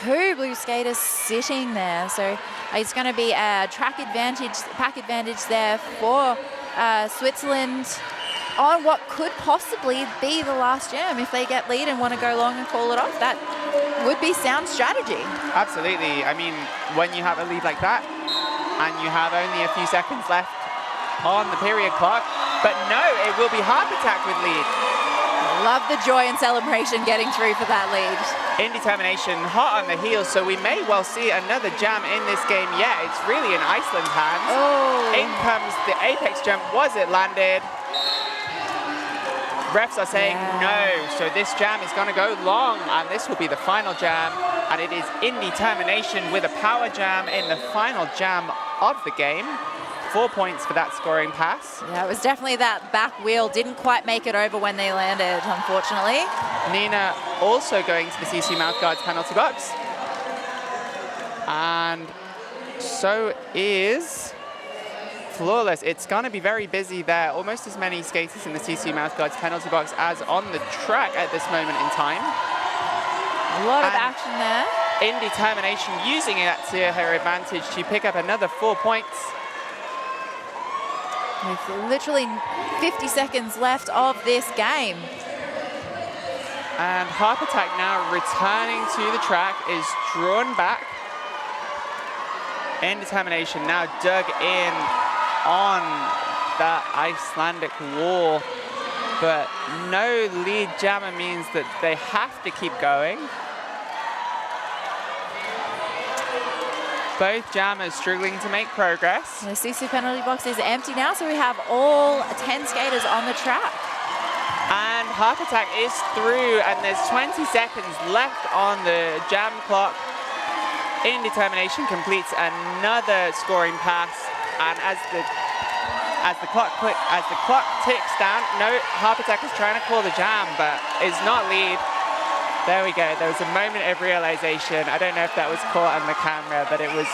2 blue skaters sitting there. So it's going to be a pack advantage there for Switzerland on what could possibly be the last jam. If they get lead and want to go long and call it off, that would be sound strategy. Absolutely. I mean, when you have a lead like that and you have only a few seconds left on the period clock, but no, it will be Heart Attack with lead. Love the joy and celebration getting through for that lead. Indetermination hot on the heels, so we may well see another jam in this game yet. It's really in Iceland's hands. Oh. In comes the apex jump. Was it landed? Refs are saying no, so this jam is going to go long, and this will be the final jam, and it is Indetermination with a power jam in the final jam of the game. 4 points for that scoring pass. Yeah, it was definitely that back wheel. Didn't quite make it over when they landed, unfortunately. Nina also going to the CC Mouthguard's penalty box. And so is Flawless. It's going to be very busy there. Almost as many skaters in the CC Mouthguard's penalty box as on the track at this moment in time. A lot of action there. Indetermination using it to her advantage to pick up another 4 points. With literally 50 seconds left of this game. And Heart Attack now returning to the track is drawn back. Indetermination now dug in on that Icelandic wall, but no lead jammer means that they have to keep going. Both jammers struggling to make progress. The CC penalty box is empty now, so we have all 10 skaters on the track. And Heart Attack is through, and there's 20 seconds left on the jam clock. Indetermination completes another scoring pass, and as the clock ticks down, no, Heart Attack is trying to call the jam, but is not lead. There we go. There was a moment of realization. I don't know if that was caught on the camera, but it was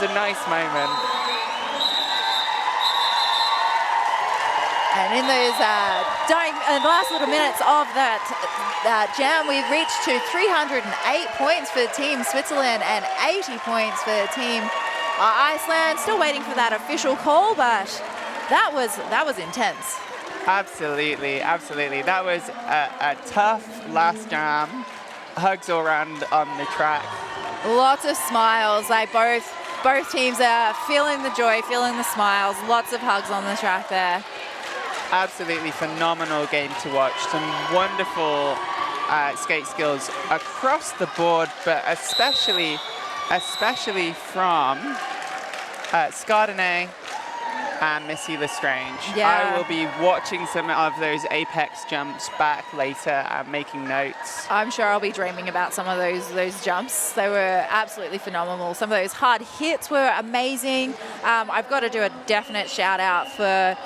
a nice moment. And in those last little minutes of that jam, we've reached to 308 points for Team Switzerland and 80 points for Team Iceland. Still waiting for that official call, but that was intense. Absolutely, absolutely. That was a tough last jam. Hugs all around on the track. Lots of smiles. Like both teams are feeling the joy, feeling the smiles. Lots of hugs on the track there. Absolutely phenomenal game to watch. Some wonderful skate skills across the board, but especially from Skardene and Missy Lestrange. Yeah. I will be watching some of those apex jumps back later and making notes. I'm sure I'll be dreaming about some of those jumps. They were absolutely phenomenal. Some of those hard hits were amazing. I've got to do a definite shout out for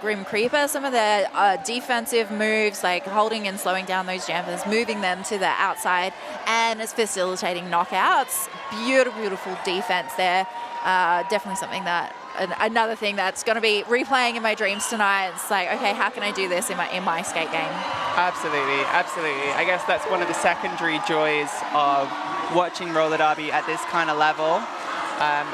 Grim Creeper. Some of the defensive moves, like holding and slowing down those jumpers, moving them to the outside, and it's facilitating knockouts. Beautiful defense there. Definitely something that another thing that's going to be replaying in my dreams tonight. It's like, okay, how can I do this in my skate game? Absolutely, absolutely. I guess that's one of the secondary joys of watching roller derby at this kind of level.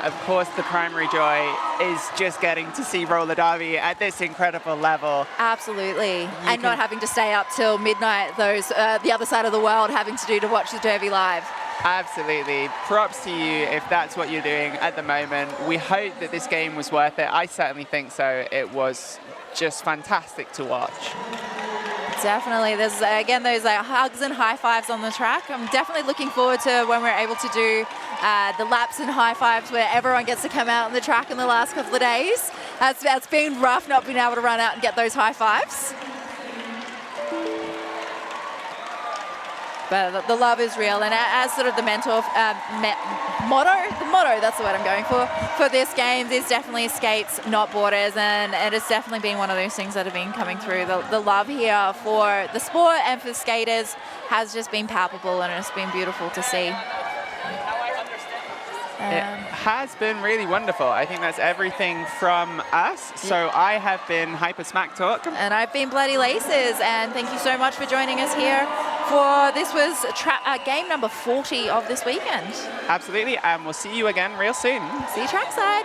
Of course, the primary joy is just getting to see roller derby at this incredible level. Absolutely, and not having to stay up till midnight. Those the other side of the world having to watch the derby live. Absolutely. Props to you if that's what you're doing at the moment. We hope that this game was worth it. I certainly think so. It was just fantastic to watch. Definitely. There's, again, those like hugs and high fives on the track. I'm definitely looking forward to when we're able to do the laps and high fives where everyone gets to come out on the track in the last couple of days. That's been rough not being able to run out and get those high fives. But the love is real, and as sort of the mentor motto, that's the word I'm going for this game is definitely skates, not borders, and it has definitely been one of those things that have been coming through. The love here for the sport and for skaters has just been palpable, and it's been beautiful to see. It has been really wonderful. I think that's everything from us. So I have been Hyper Smack Talk. And I've been Bloody Laces, and thank you so much for joining us here for, this was game number 40 of this weekend. Absolutely, and we'll see you again real soon. See you trackside.